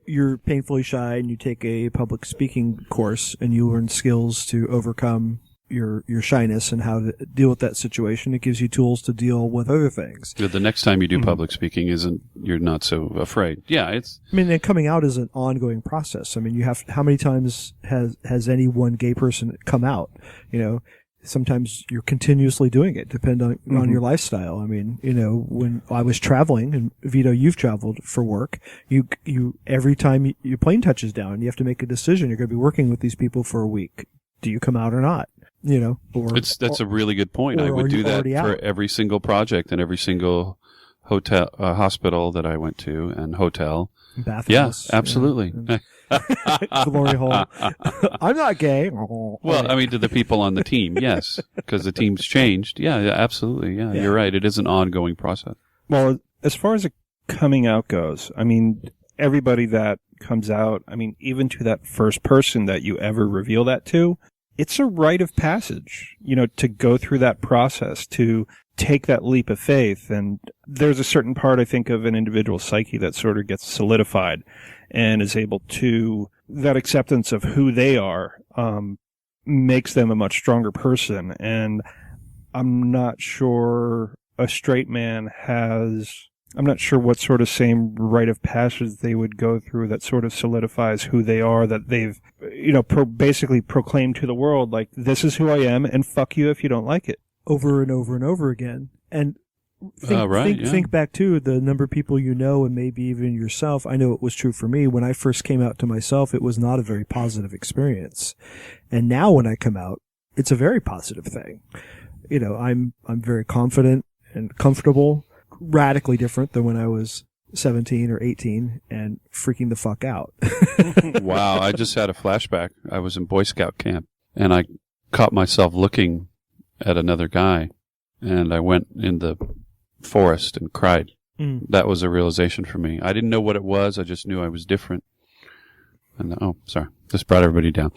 you're painfully shy and you take a public speaking course and you learn skills to overcome your shyness and how to deal with that situation. It gives you tools to deal with other things. The next time you do public speaking, you're not so afraid. Yeah, and coming out is an ongoing process. I mean, how many times has any one gay person come out? Sometimes you're continuously doing it, depending on your lifestyle. I mean, when I was traveling, and Vito, you've traveled for work, you every time your plane touches down, you have to make a decision. You're going to be working with these people for a week. Do you come out or not? That's a really good point. I would do that for every single project and every single hotel, hospital that I went to and hotel. Bathhouse. Yeah, absolutely. Glory hole. I'm not gay. Well, I mean, to the people on the team, yes, because the team's changed. Yeah, absolutely. Yeah, you're right. It is an ongoing process. Well, as far as coming out goes, I mean, everybody that comes out, I mean, even to that first person that you ever reveal that to, it's a rite of passage, to go through that process, to take that leap of faith. And there's a certain part, I think, of an individual psyche that sort of gets solidified and is able to, that acceptance of who they are, makes them a much stronger person. And I'm not sure a straight man I'm not sure what sort of same rite of passage they would go through that sort of solidifies who they are, that they've, basically proclaimed to the world, like, this is who I am, and fuck you if you don't like it. Over and over and over again. And think back to the number of people and maybe even yourself. I know it was true for me. When I first came out to myself, it was not a very positive experience. And now when I come out, it's a very positive thing. I'm very confident and comfortable. Radically different than when I was 17 or 18 and freaking the fuck out. Wow, I just had a flashback. I was in Boy Scout camp and I caught myself looking at another guy and I went in the forest and cried. That was a realization for me. I didn't know what it was. I just knew I was different. And sorry. Just brought everybody down.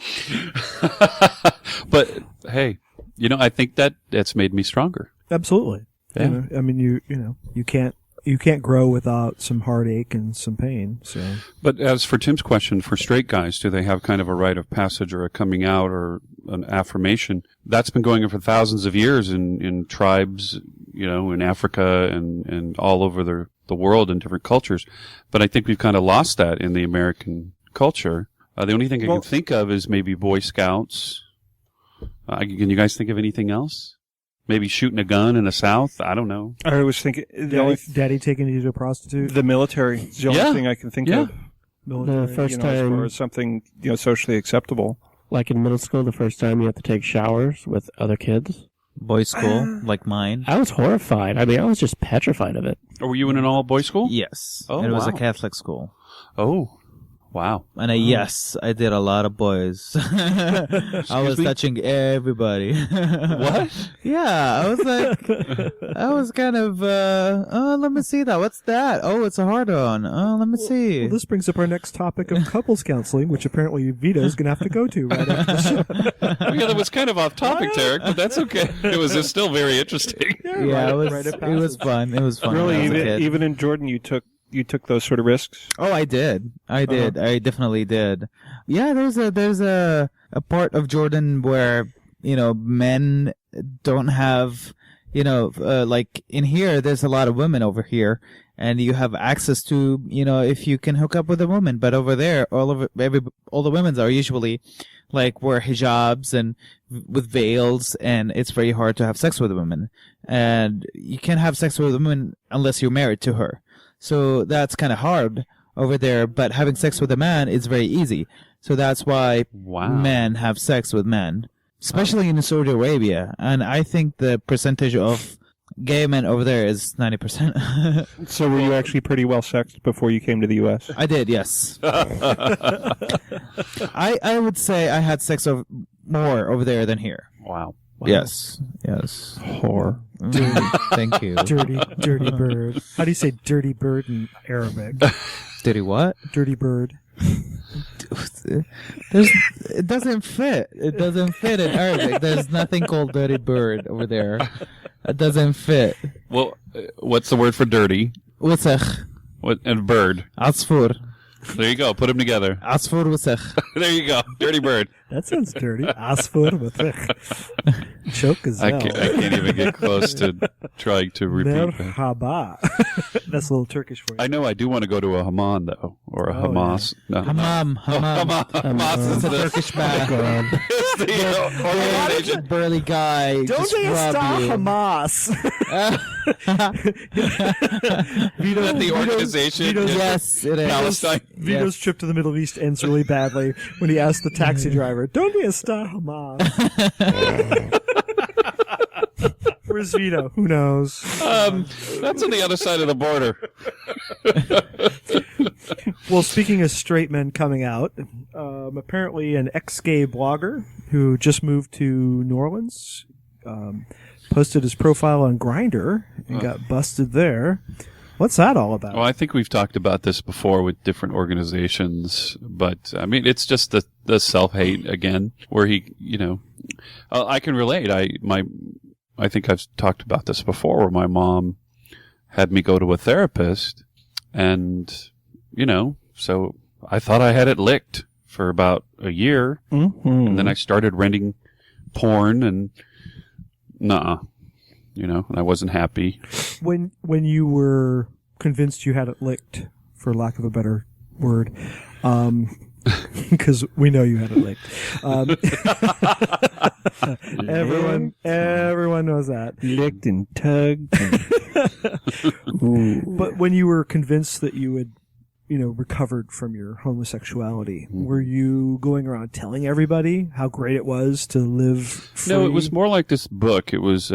But hey, I think that's made me stronger. Absolutely. Yeah. I mean, you can't grow without some heartache and some pain. So, but as for Tim's question, for straight guys, do they have kind of a rite of passage or a coming out or an affirmation? That's been going on for thousands of years in tribes, in Africa and all over the world in different cultures. But I think we've kind of lost that in the American culture. The only thing I can think of is maybe Boy Scouts. Can you guys think of anything else? Maybe shooting a gun in the South? I don't know. I was thinking... Daddy taking you to a prostitute? The military is the only thing I can think of. Military, the first time... As far as something, socially acceptable. Like in middle school, the first time you have to take showers with other kids. Boys' school, like mine. I was horrified. I mean, I was just petrified of it. Were you in an all-boys school? Yes. Oh, and it was a Catholic school. Oh, wow. And I did a lot of boys. I was touching everybody. What? Yeah, I was like, I was kind of, let me see that. What's that? Oh, it's a hard-on. Oh, let me see. Well, this brings up our next topic of couples counseling, which apparently Vito's going to have to go to right after the show. Yeah, that was kind of off topic, Tareq, but that's okay. It was just still very interesting. Yeah, it was fun. It was fun. Really, even in Jordan, you took those sort of risks? Oh, I did. I definitely did. Yeah, there's a part of Jordan where, men don't have, like in here, there's a lot of women over here and you have access to, if you can hook up with a woman, but over there, all the women are usually like wear hijabs and with veils, and it's very hard to have sex with a woman. And you can't have sex with a woman unless you're married to her. So that's kind of hard over there, but having sex with a man is very easy. So that's why men have sex with men, especially in Saudi Arabia. And I think the percentage of gay men over there is 90%. So were you actually pretty well sexed before you came to the U.S.? I did, yes. I would say I had sex more over there than here. Wow. Yes. Whore. Thank you. Dirty bird. How do you say dirty bird in Arabic? Dirty what? Dirty bird. It doesn't fit. It doesn't fit in Arabic. There's nothing called dirty bird over there. It doesn't fit. Well, what's the word for dirty? Wasakh. What and bird? Asfur. There you go. Put them together. Asfur Wasech. There you go. Dirty bird. That sounds dirty. Asfur Choke I can't even get close to trying to repeat that. Merhaba. That's a little Turkish for you. I know I do want to go to a Haman, though, or a Hamas. Yeah. No. Hammam. Hamas is It's a the, Turkish background. it's the organization. Burly guy. Don't just they rub stop you. Hamas? Is that the organization? Yes, it is. Palestine. Vito's trip to the Middle East ends really badly when he asks the taxi driver, "Don't be a star, Hamas." Where's Vito? Who knows? That's on the other side of the border. Well, speaking of straight men coming out, apparently an ex-gay blogger who just moved to New Orleans posted his profile on Grindr and got busted there. What's that all about? Well, I think we've talked about this before with different organizations, but I mean, it's just the self-hate again, where he, I can relate. I think I've talked about this before, where my mom had me go to a therapist, and so I thought I had it licked for about a year, and then I started renting porn, and and I wasn't happy. When you were convinced you had it licked, for lack of a better word, because we know you had it licked. Everyone knows that. Licked and tugged. But when you were convinced that you had, recovered from your homosexuality, were you going around telling everybody how great it was to live free? No, it was more like this book. It was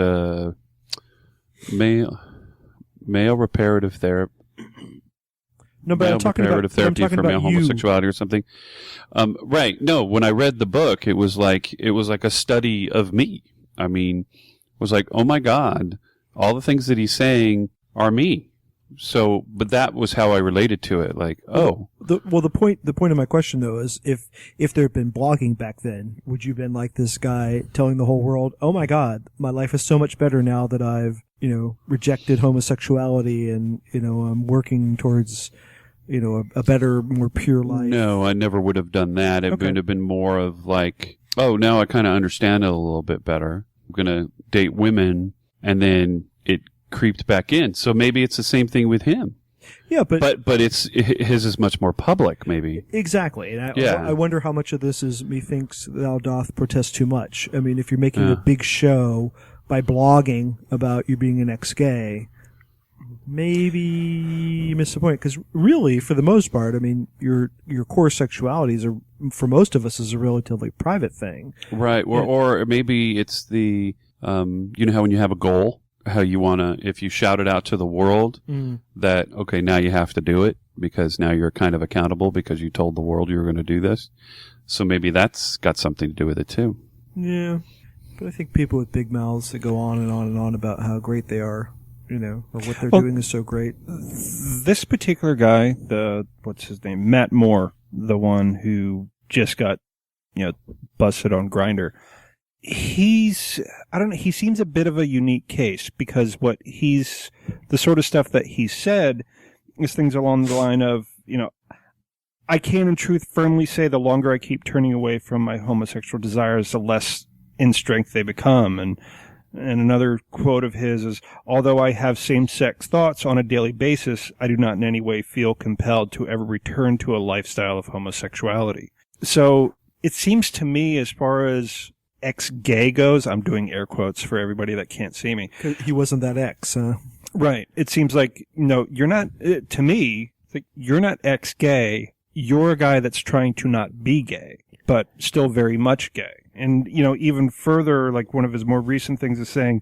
male reparative therapy. No, but I'm talking about therapy for male homosexuality or something. Right. No, when I read the book, it was like a study of me. I mean, it was like, oh my God, all the things that he's saying are me. So, but that was how I related to it. Like, oh. The point of my question though is if there had been blogging back then, would you have been like this guy telling the whole world, oh my God, my life is so much better now that I've, rejected homosexuality and, I'm working towards, a better, more pure life? No, I never would have done that. It would have been more of like, oh, now I kind of understand it a little bit better. I'm going to date women, and then it creeped back in. So maybe it's the same thing with him. Yeah, but his is much more public, maybe. Exactly. And I wonder how much of this is methinks thou doth protest too much. I mean, if you're making a big show by blogging about you being an ex-gay, maybe you miss the point. Because really, for the most part, I mean, your core sexualities are, for most of us, is a relatively private thing. Right. Or maybe it's the, how when you have a goal, how you want to, if you shout it out to the world that, okay, now you have to do it because now you're kind of accountable because you told the world you were going to do this. So maybe that's got something to do with it too. Yeah. But I think people with big mouths that go on and on and on about how great they are, or what they're doing is so great. This particular guy, what's his name? Matt Moore, the one who just got, busted on Grindr. He seems a bit of a unique case because the sort of stuff that he said is things along the line of, I can in truth firmly say the longer I keep turning away from my homosexual desires, the less in strength they become. And another quote of his is, although I have same-sex thoughts on a daily basis, I do not in any way feel compelled to ever return to a lifestyle of homosexuality. So it seems to me, as far as ex-gay goes, I'm doing air quotes for everybody that can't see me. He wasn't that ex, Right. It seems like, you're not, to me, you're not ex-gay. You're a guy that's trying to not be gay, but still very much gay. And, even further, like one of his more recent things is saying,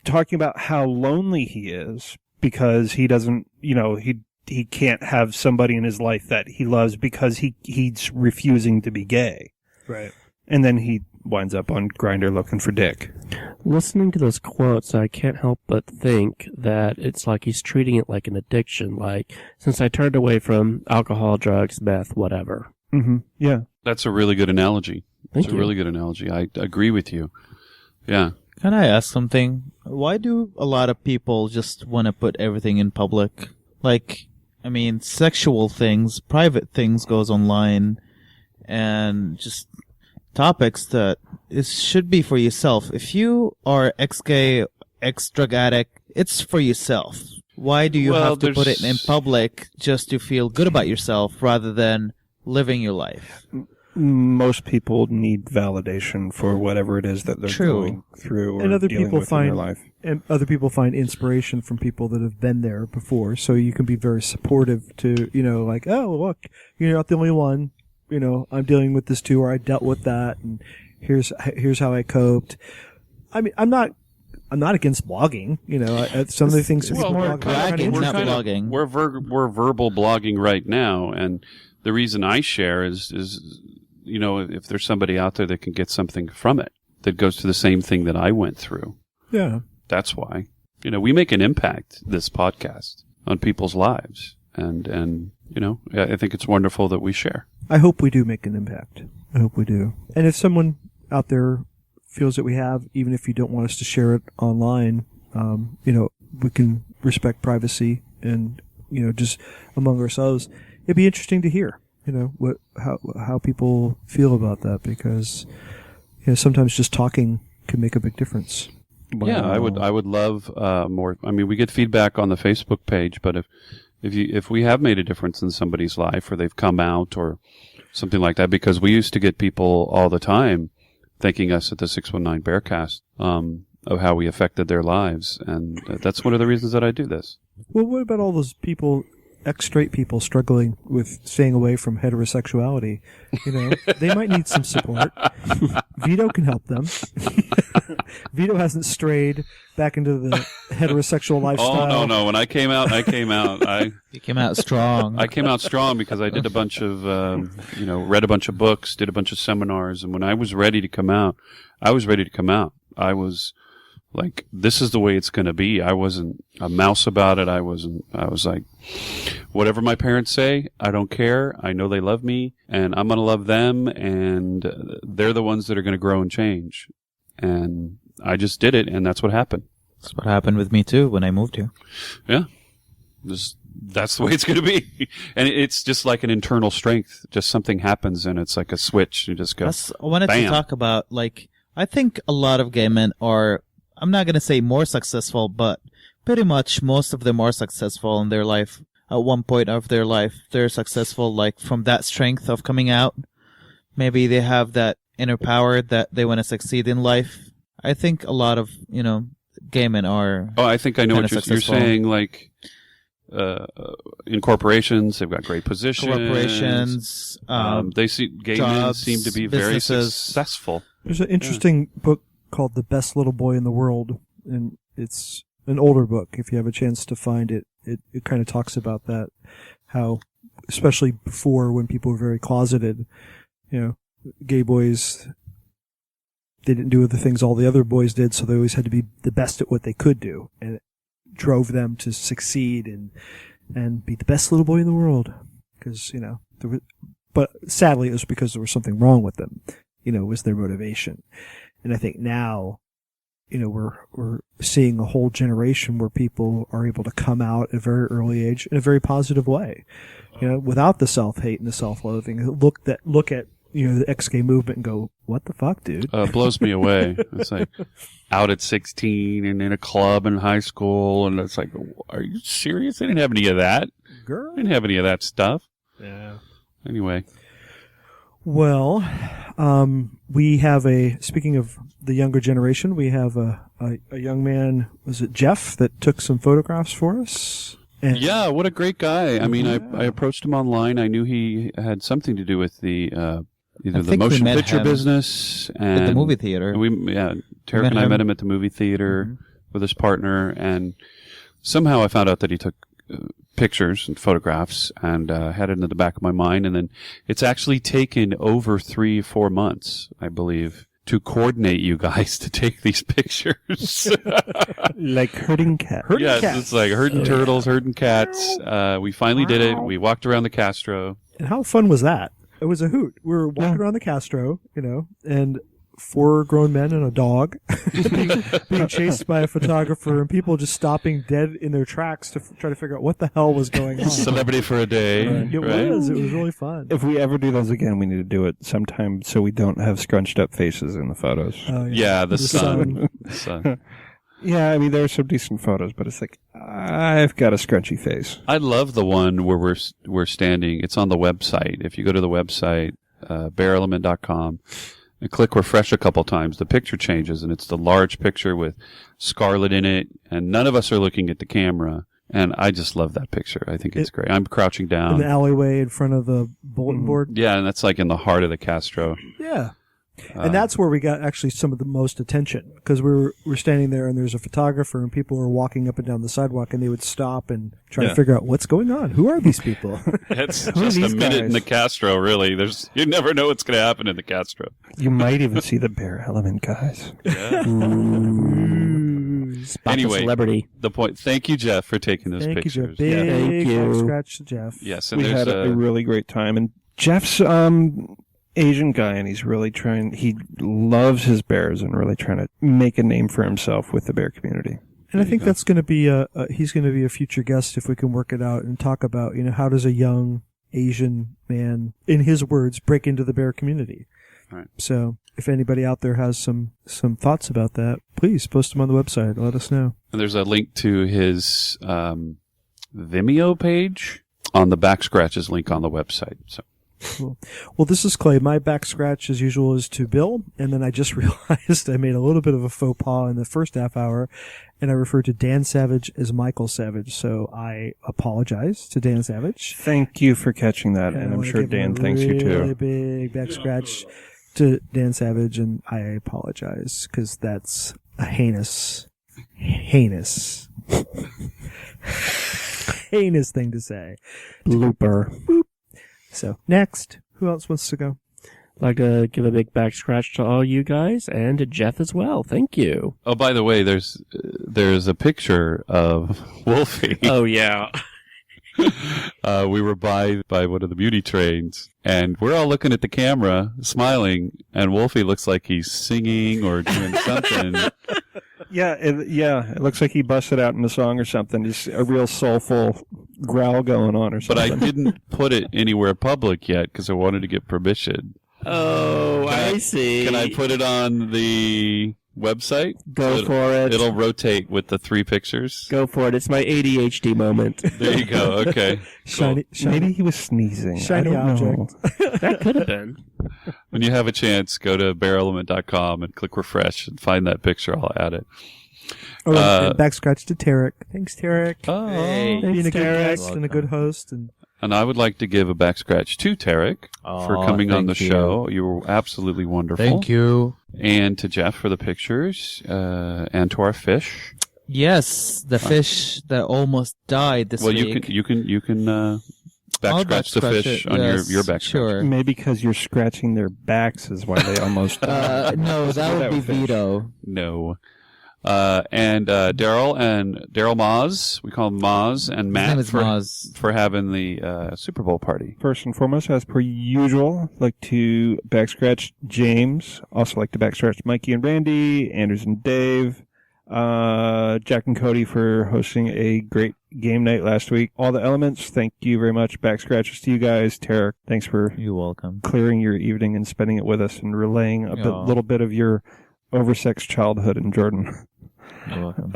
talking about how lonely he is because he doesn't, he can't have somebody in his life that he loves because he's refusing to be gay. Right. And then he winds up on Grindr looking for dick. Listening to those quotes, I can't help but think that it's like he's treating it like an addiction. Like, since I turned away from alcohol, drugs, meth, whatever. Mm-hmm. Yeah. That's a really good analogy. Thank It's you. a really good analogy. I agree with you. Yeah. Can I ask something? Why do a lot of people just want to put everything in public? Like, I mean, sexual things, private things goes online, and just topics that it should be for yourself. If you are ex-gay, ex-drug addict, it's for yourself. Why do you have to put it in public just to feel good about yourself rather than living your life? Most people need validation for whatever it is that they're going through or and other dealing people with in their life. And other people find inspiration from people that have been there before. So you can be very supportive to, like, oh, look, you're not the only one. I'm dealing with this too, or I dealt with that, and here's how I coped. I mean, I'm not against blogging. Some of the things that people more blog bragging, are not blogging. We're verbal blogging right now, and the reason I share is if there's somebody out there that can get something from it that goes to the same thing that I went through. Yeah, that's why. We make an impact, this podcast, on people's lives, and I think it's wonderful that we share. I hope we do make an impact. I hope we do. And if someone out there feels that we have, even if you don't want us to share it online, we can respect privacy and, just among ourselves. It'd be interesting to hear, how people feel about that, because, sometimes just talking can make a big difference. Wow. Yeah, I would love more. I mean, we get feedback on the Facebook page, but if we have made a difference in somebody's life, or they've come out or something like that, because we used to get people all the time thanking us at the 619 Bearcast of how we affected their lives, and that's one of the reasons that I do this. Well, what about all those people, ex-straight people, struggling with staying away from heterosexuality? They might need some support. Vito can help them. Vito hasn't strayed back into the heterosexual lifestyle. Oh, no. When I came out. You came out strong. I came out strong because I did a bunch of, read a bunch of books, did a bunch of seminars, and when I was ready to come out, I was ready to come out. I was like, this is the way it's going to be. I wasn't a mouse about it. I was like, whatever my parents say, I don't care. I know they love me, and I'm going to love them, and they're the ones that are going to grow and change. And I just did it, and that's what happened. That's what happened with me, too, when I moved here. Yeah. That's the way it's going to be. And it's just like an internal strength. Just something happens, and it's like a switch. You just go, I wanted to talk about, I think a lot of gay men are, I'm not going to say more successful, but pretty much most of them are successful in their life. At one point of their life, they're successful, from that strength of coming out. Maybe they have that inner power that they want to succeed in life. I think a lot of, gay men are. Oh, I think I know what you're saying. In corporations, they've got great positions. Corporations, gay jobs, men seem to be very businesses. successful. There's an interesting book called The Best Little Boy in the World, and it's an older book. If you have a chance to find it, it kind of talks about that, how, especially before, when people were very closeted, gay boys, they didn't do the things all the other boys did, so they always had to be the best at what they could do, and it drove them to succeed and be the best little boy in the world. Because, but sadly it was because there was something wrong with them, was their motivation. And I think now, we're seeing a whole generation where people are able to come out at a very early age in a very positive way, without the self-hate and the self-loathing. Look at the ex-gay movement and go, what the fuck, dude? It blows me away. It's like out at 16 and in a club in high school, and it's like, are you serious? They didn't have any of that. Girl. They didn't have any of that stuff. Yeah. Anyway. Well, we have speaking of the younger generation, we have a young man, was it Jeff, that took some photographs for us? And yeah, what a great guy. I mean, I approached him online. I knew he had something to do with the either the motion picture business and at the movie theater. Tareq and I met him at the movie theater with his partner, and somehow I found out that he took pictures and photographs and had it in the back of my mind, and then it's actually taken over 3-4 months, I believe, to coordinate you guys to take these pictures. Like herding cats. Yes, it's like herding turtles, herding cats. We finally did it. We walked around the Castro. And how fun was that? It was a hoot. We were walking around the Castro, and 4 grown men and a dog being chased by a photographer, and people just stopping dead in their tracks to try to figure out what the hell was going on. Celebrity for a day. It was really fun. If we ever do those again, we need to do it sometime so we don't have scrunched up faces in the photos. Yeah, the sun. The sun. Yeah, I mean, there are some decent photos, but it's like, I've got a scrunchy face. I love the one where we're standing. It's on the website. If you go to the website, bearelement.com, and click refresh a couple times, the picture changes, and it's the large picture with Scarlett in it, and none of us are looking at the camera. And I just love that picture. I think it's great. I'm crouching down. In the alleyway in front of the bulletin board. Yeah, and that's like in the heart of the Castro. Yeah. And that's where we got actually some of the most attention, because we're standing there and there's a photographer and people were walking up and down the sidewalk and they would stop and try to figure out what's going on. Who are these people? It's just a minute in the Castro, really. You never know what's going to happen in the Castro. You might even see the Bear Element guys. Yeah. Anyway, celebrity. The point. Thank you, Jeff, for taking those Thank pictures. you, Jeff. Big Thank you. scratch to Jeff. Yes, and We there's had a really great time. And Jeff's Asian guy, and he's really he loves his bears and really trying to make a name for himself with the bear community. And I think that's going to be he's going to be a future guest if we can work it out and talk about, how does a young Asian man, in his words, break into the bear community. Right. So if anybody out there has some thoughts about that, please post them on the website. Let us know. And there's a link to his Vimeo page on the Backscratches link on the website. So. Cool. Well, this is Clay. My back scratch, as usual, is to Bill, and then I just realized I made a little bit of a faux pas in the first half hour, and I referred to Dan Savage as Michael Savage, so I apologize to Dan Savage. Thank you for catching that, and I'm sure Dan thanks you too. Really big back scratch to Dan Savage, and I apologize, because that's a heinous thing to say. Blooper. Boop. So, next. Who else wants to go? I'd like to give a big back scratch to all you guys and to Jeff as well. Thank you. Oh, by the way, there's a picture of Wolfie. Oh, yeah. We were by one of the beauty trains, and we're all looking at the camera, smiling, and Wolfie looks like he's singing or doing something. It looks like he busted out in a song or something. Just a real soulful growl going on or something. But I didn't put it anywhere public yet because I wanted to get permission. Oh, I see. Can I put it on the website? Go for it. It'll rotate with the 3 pictures. Go for it. It's my ADHD moment. There you go. Okay. Shiny, Maybe he was sneezing. shiny I don't object. know. That could have been. When you have a chance, go to bearelement.com and click refresh and find that picture. I'll add it. And back scratch to Tareq. Thanks, Tareq. Oh, Hey. Being a good Tareq. guest and a good host. And And I would like to give a back scratch to Tareq for coming on the show. You were absolutely wonderful. Thank you. And to Jeff for the pictures, and to our fish. Yes, the fish that almost died this week. You can back I'll scratch the back-scratch fish it, on yes, your back scratch. Sure. Maybe because you're scratching their backs is why they almost died. No, that would be fish. Vito. No. And Daryl Moz, we call him Moz, and His name Matt is Maz. for having the Super Bowl party. First and foremost, as per usual, I'd like to backscratch James. Also like to backscratch Mikey and Randy, Anders and Dave, Jack and Cody for hosting a great game night last week. All the elements, thank you very much. Backscratches to you guys. Tareq, thanks for You're welcome. clearing your evening and spending it with us and relaying a little bit of your oversexed childhood in Jordan. You're welcome.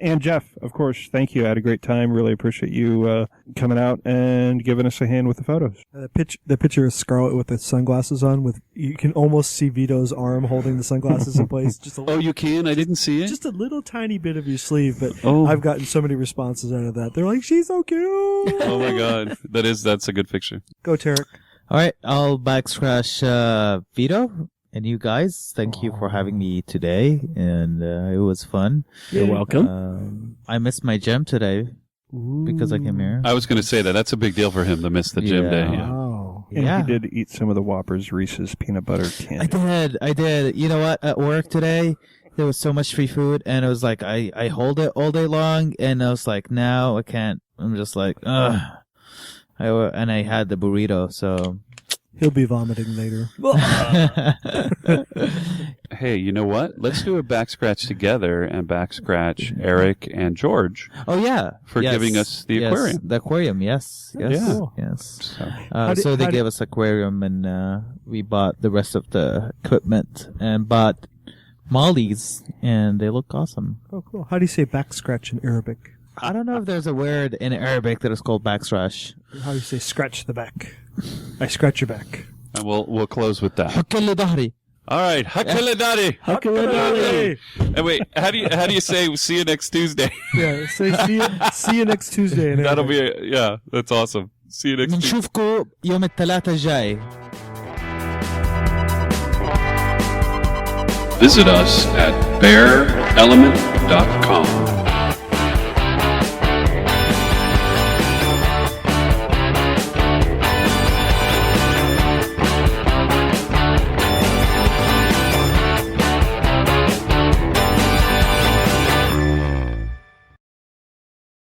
And Jeff, of course, thank you. I had a great time. Really appreciate you coming out and giving us a hand with the photos. the picture of Scarlett with the sunglasses on, you can almost see Vito's arm holding the sunglasses in place. Just a little, You can? I didn't see it. just a little tiny bit of your sleeve, but Oh. I've gotten so many responses out of that. They're like, "She's so cute." Oh my God, that's a good picture. Go, Tareq. All right, I'll back scratch Vito and you guys. Thank you for having me today, and it was fun. You're welcome. I missed my gym today because I came here. I was going to say that's a big deal for him to miss the gym Yeah. day. Yeah. Wow. And Yeah. he did eat some of the Whoppers Reese's peanut butter candy. I did. You know what? At work today, there was so much free food, and it was like I hold it all day long, and I was like, no, I can't. I'm just like, ugh. And I had the burrito, so He'll be vomiting later. Hey, you know what? Let's do a backscratch together and backscratch Eric and George Oh yeah, for Yes. giving us the Yes. aquarium. The aquarium, yes, yes, Yeah. Cool. yes. So, So they how gave us aquarium, and we bought the rest of the equipment and bought mollies, and they look awesome. Oh, cool. How do you say back scratch in Arabic? I don't know if there's a word in Arabic that is called backscratch. How do you say scratch the back? I scratch your back. and we'll close with that. حك اللي ظهري. All right, Hakiladadi. And wait, how do you say see you next Tuesday? Yeah, say see you next Tuesday. In That'll Arabic. be that's awesome. See you next Tuesday. بنشوفكم يوم الثلاثاء الجاي. Visit us at bearelement.com.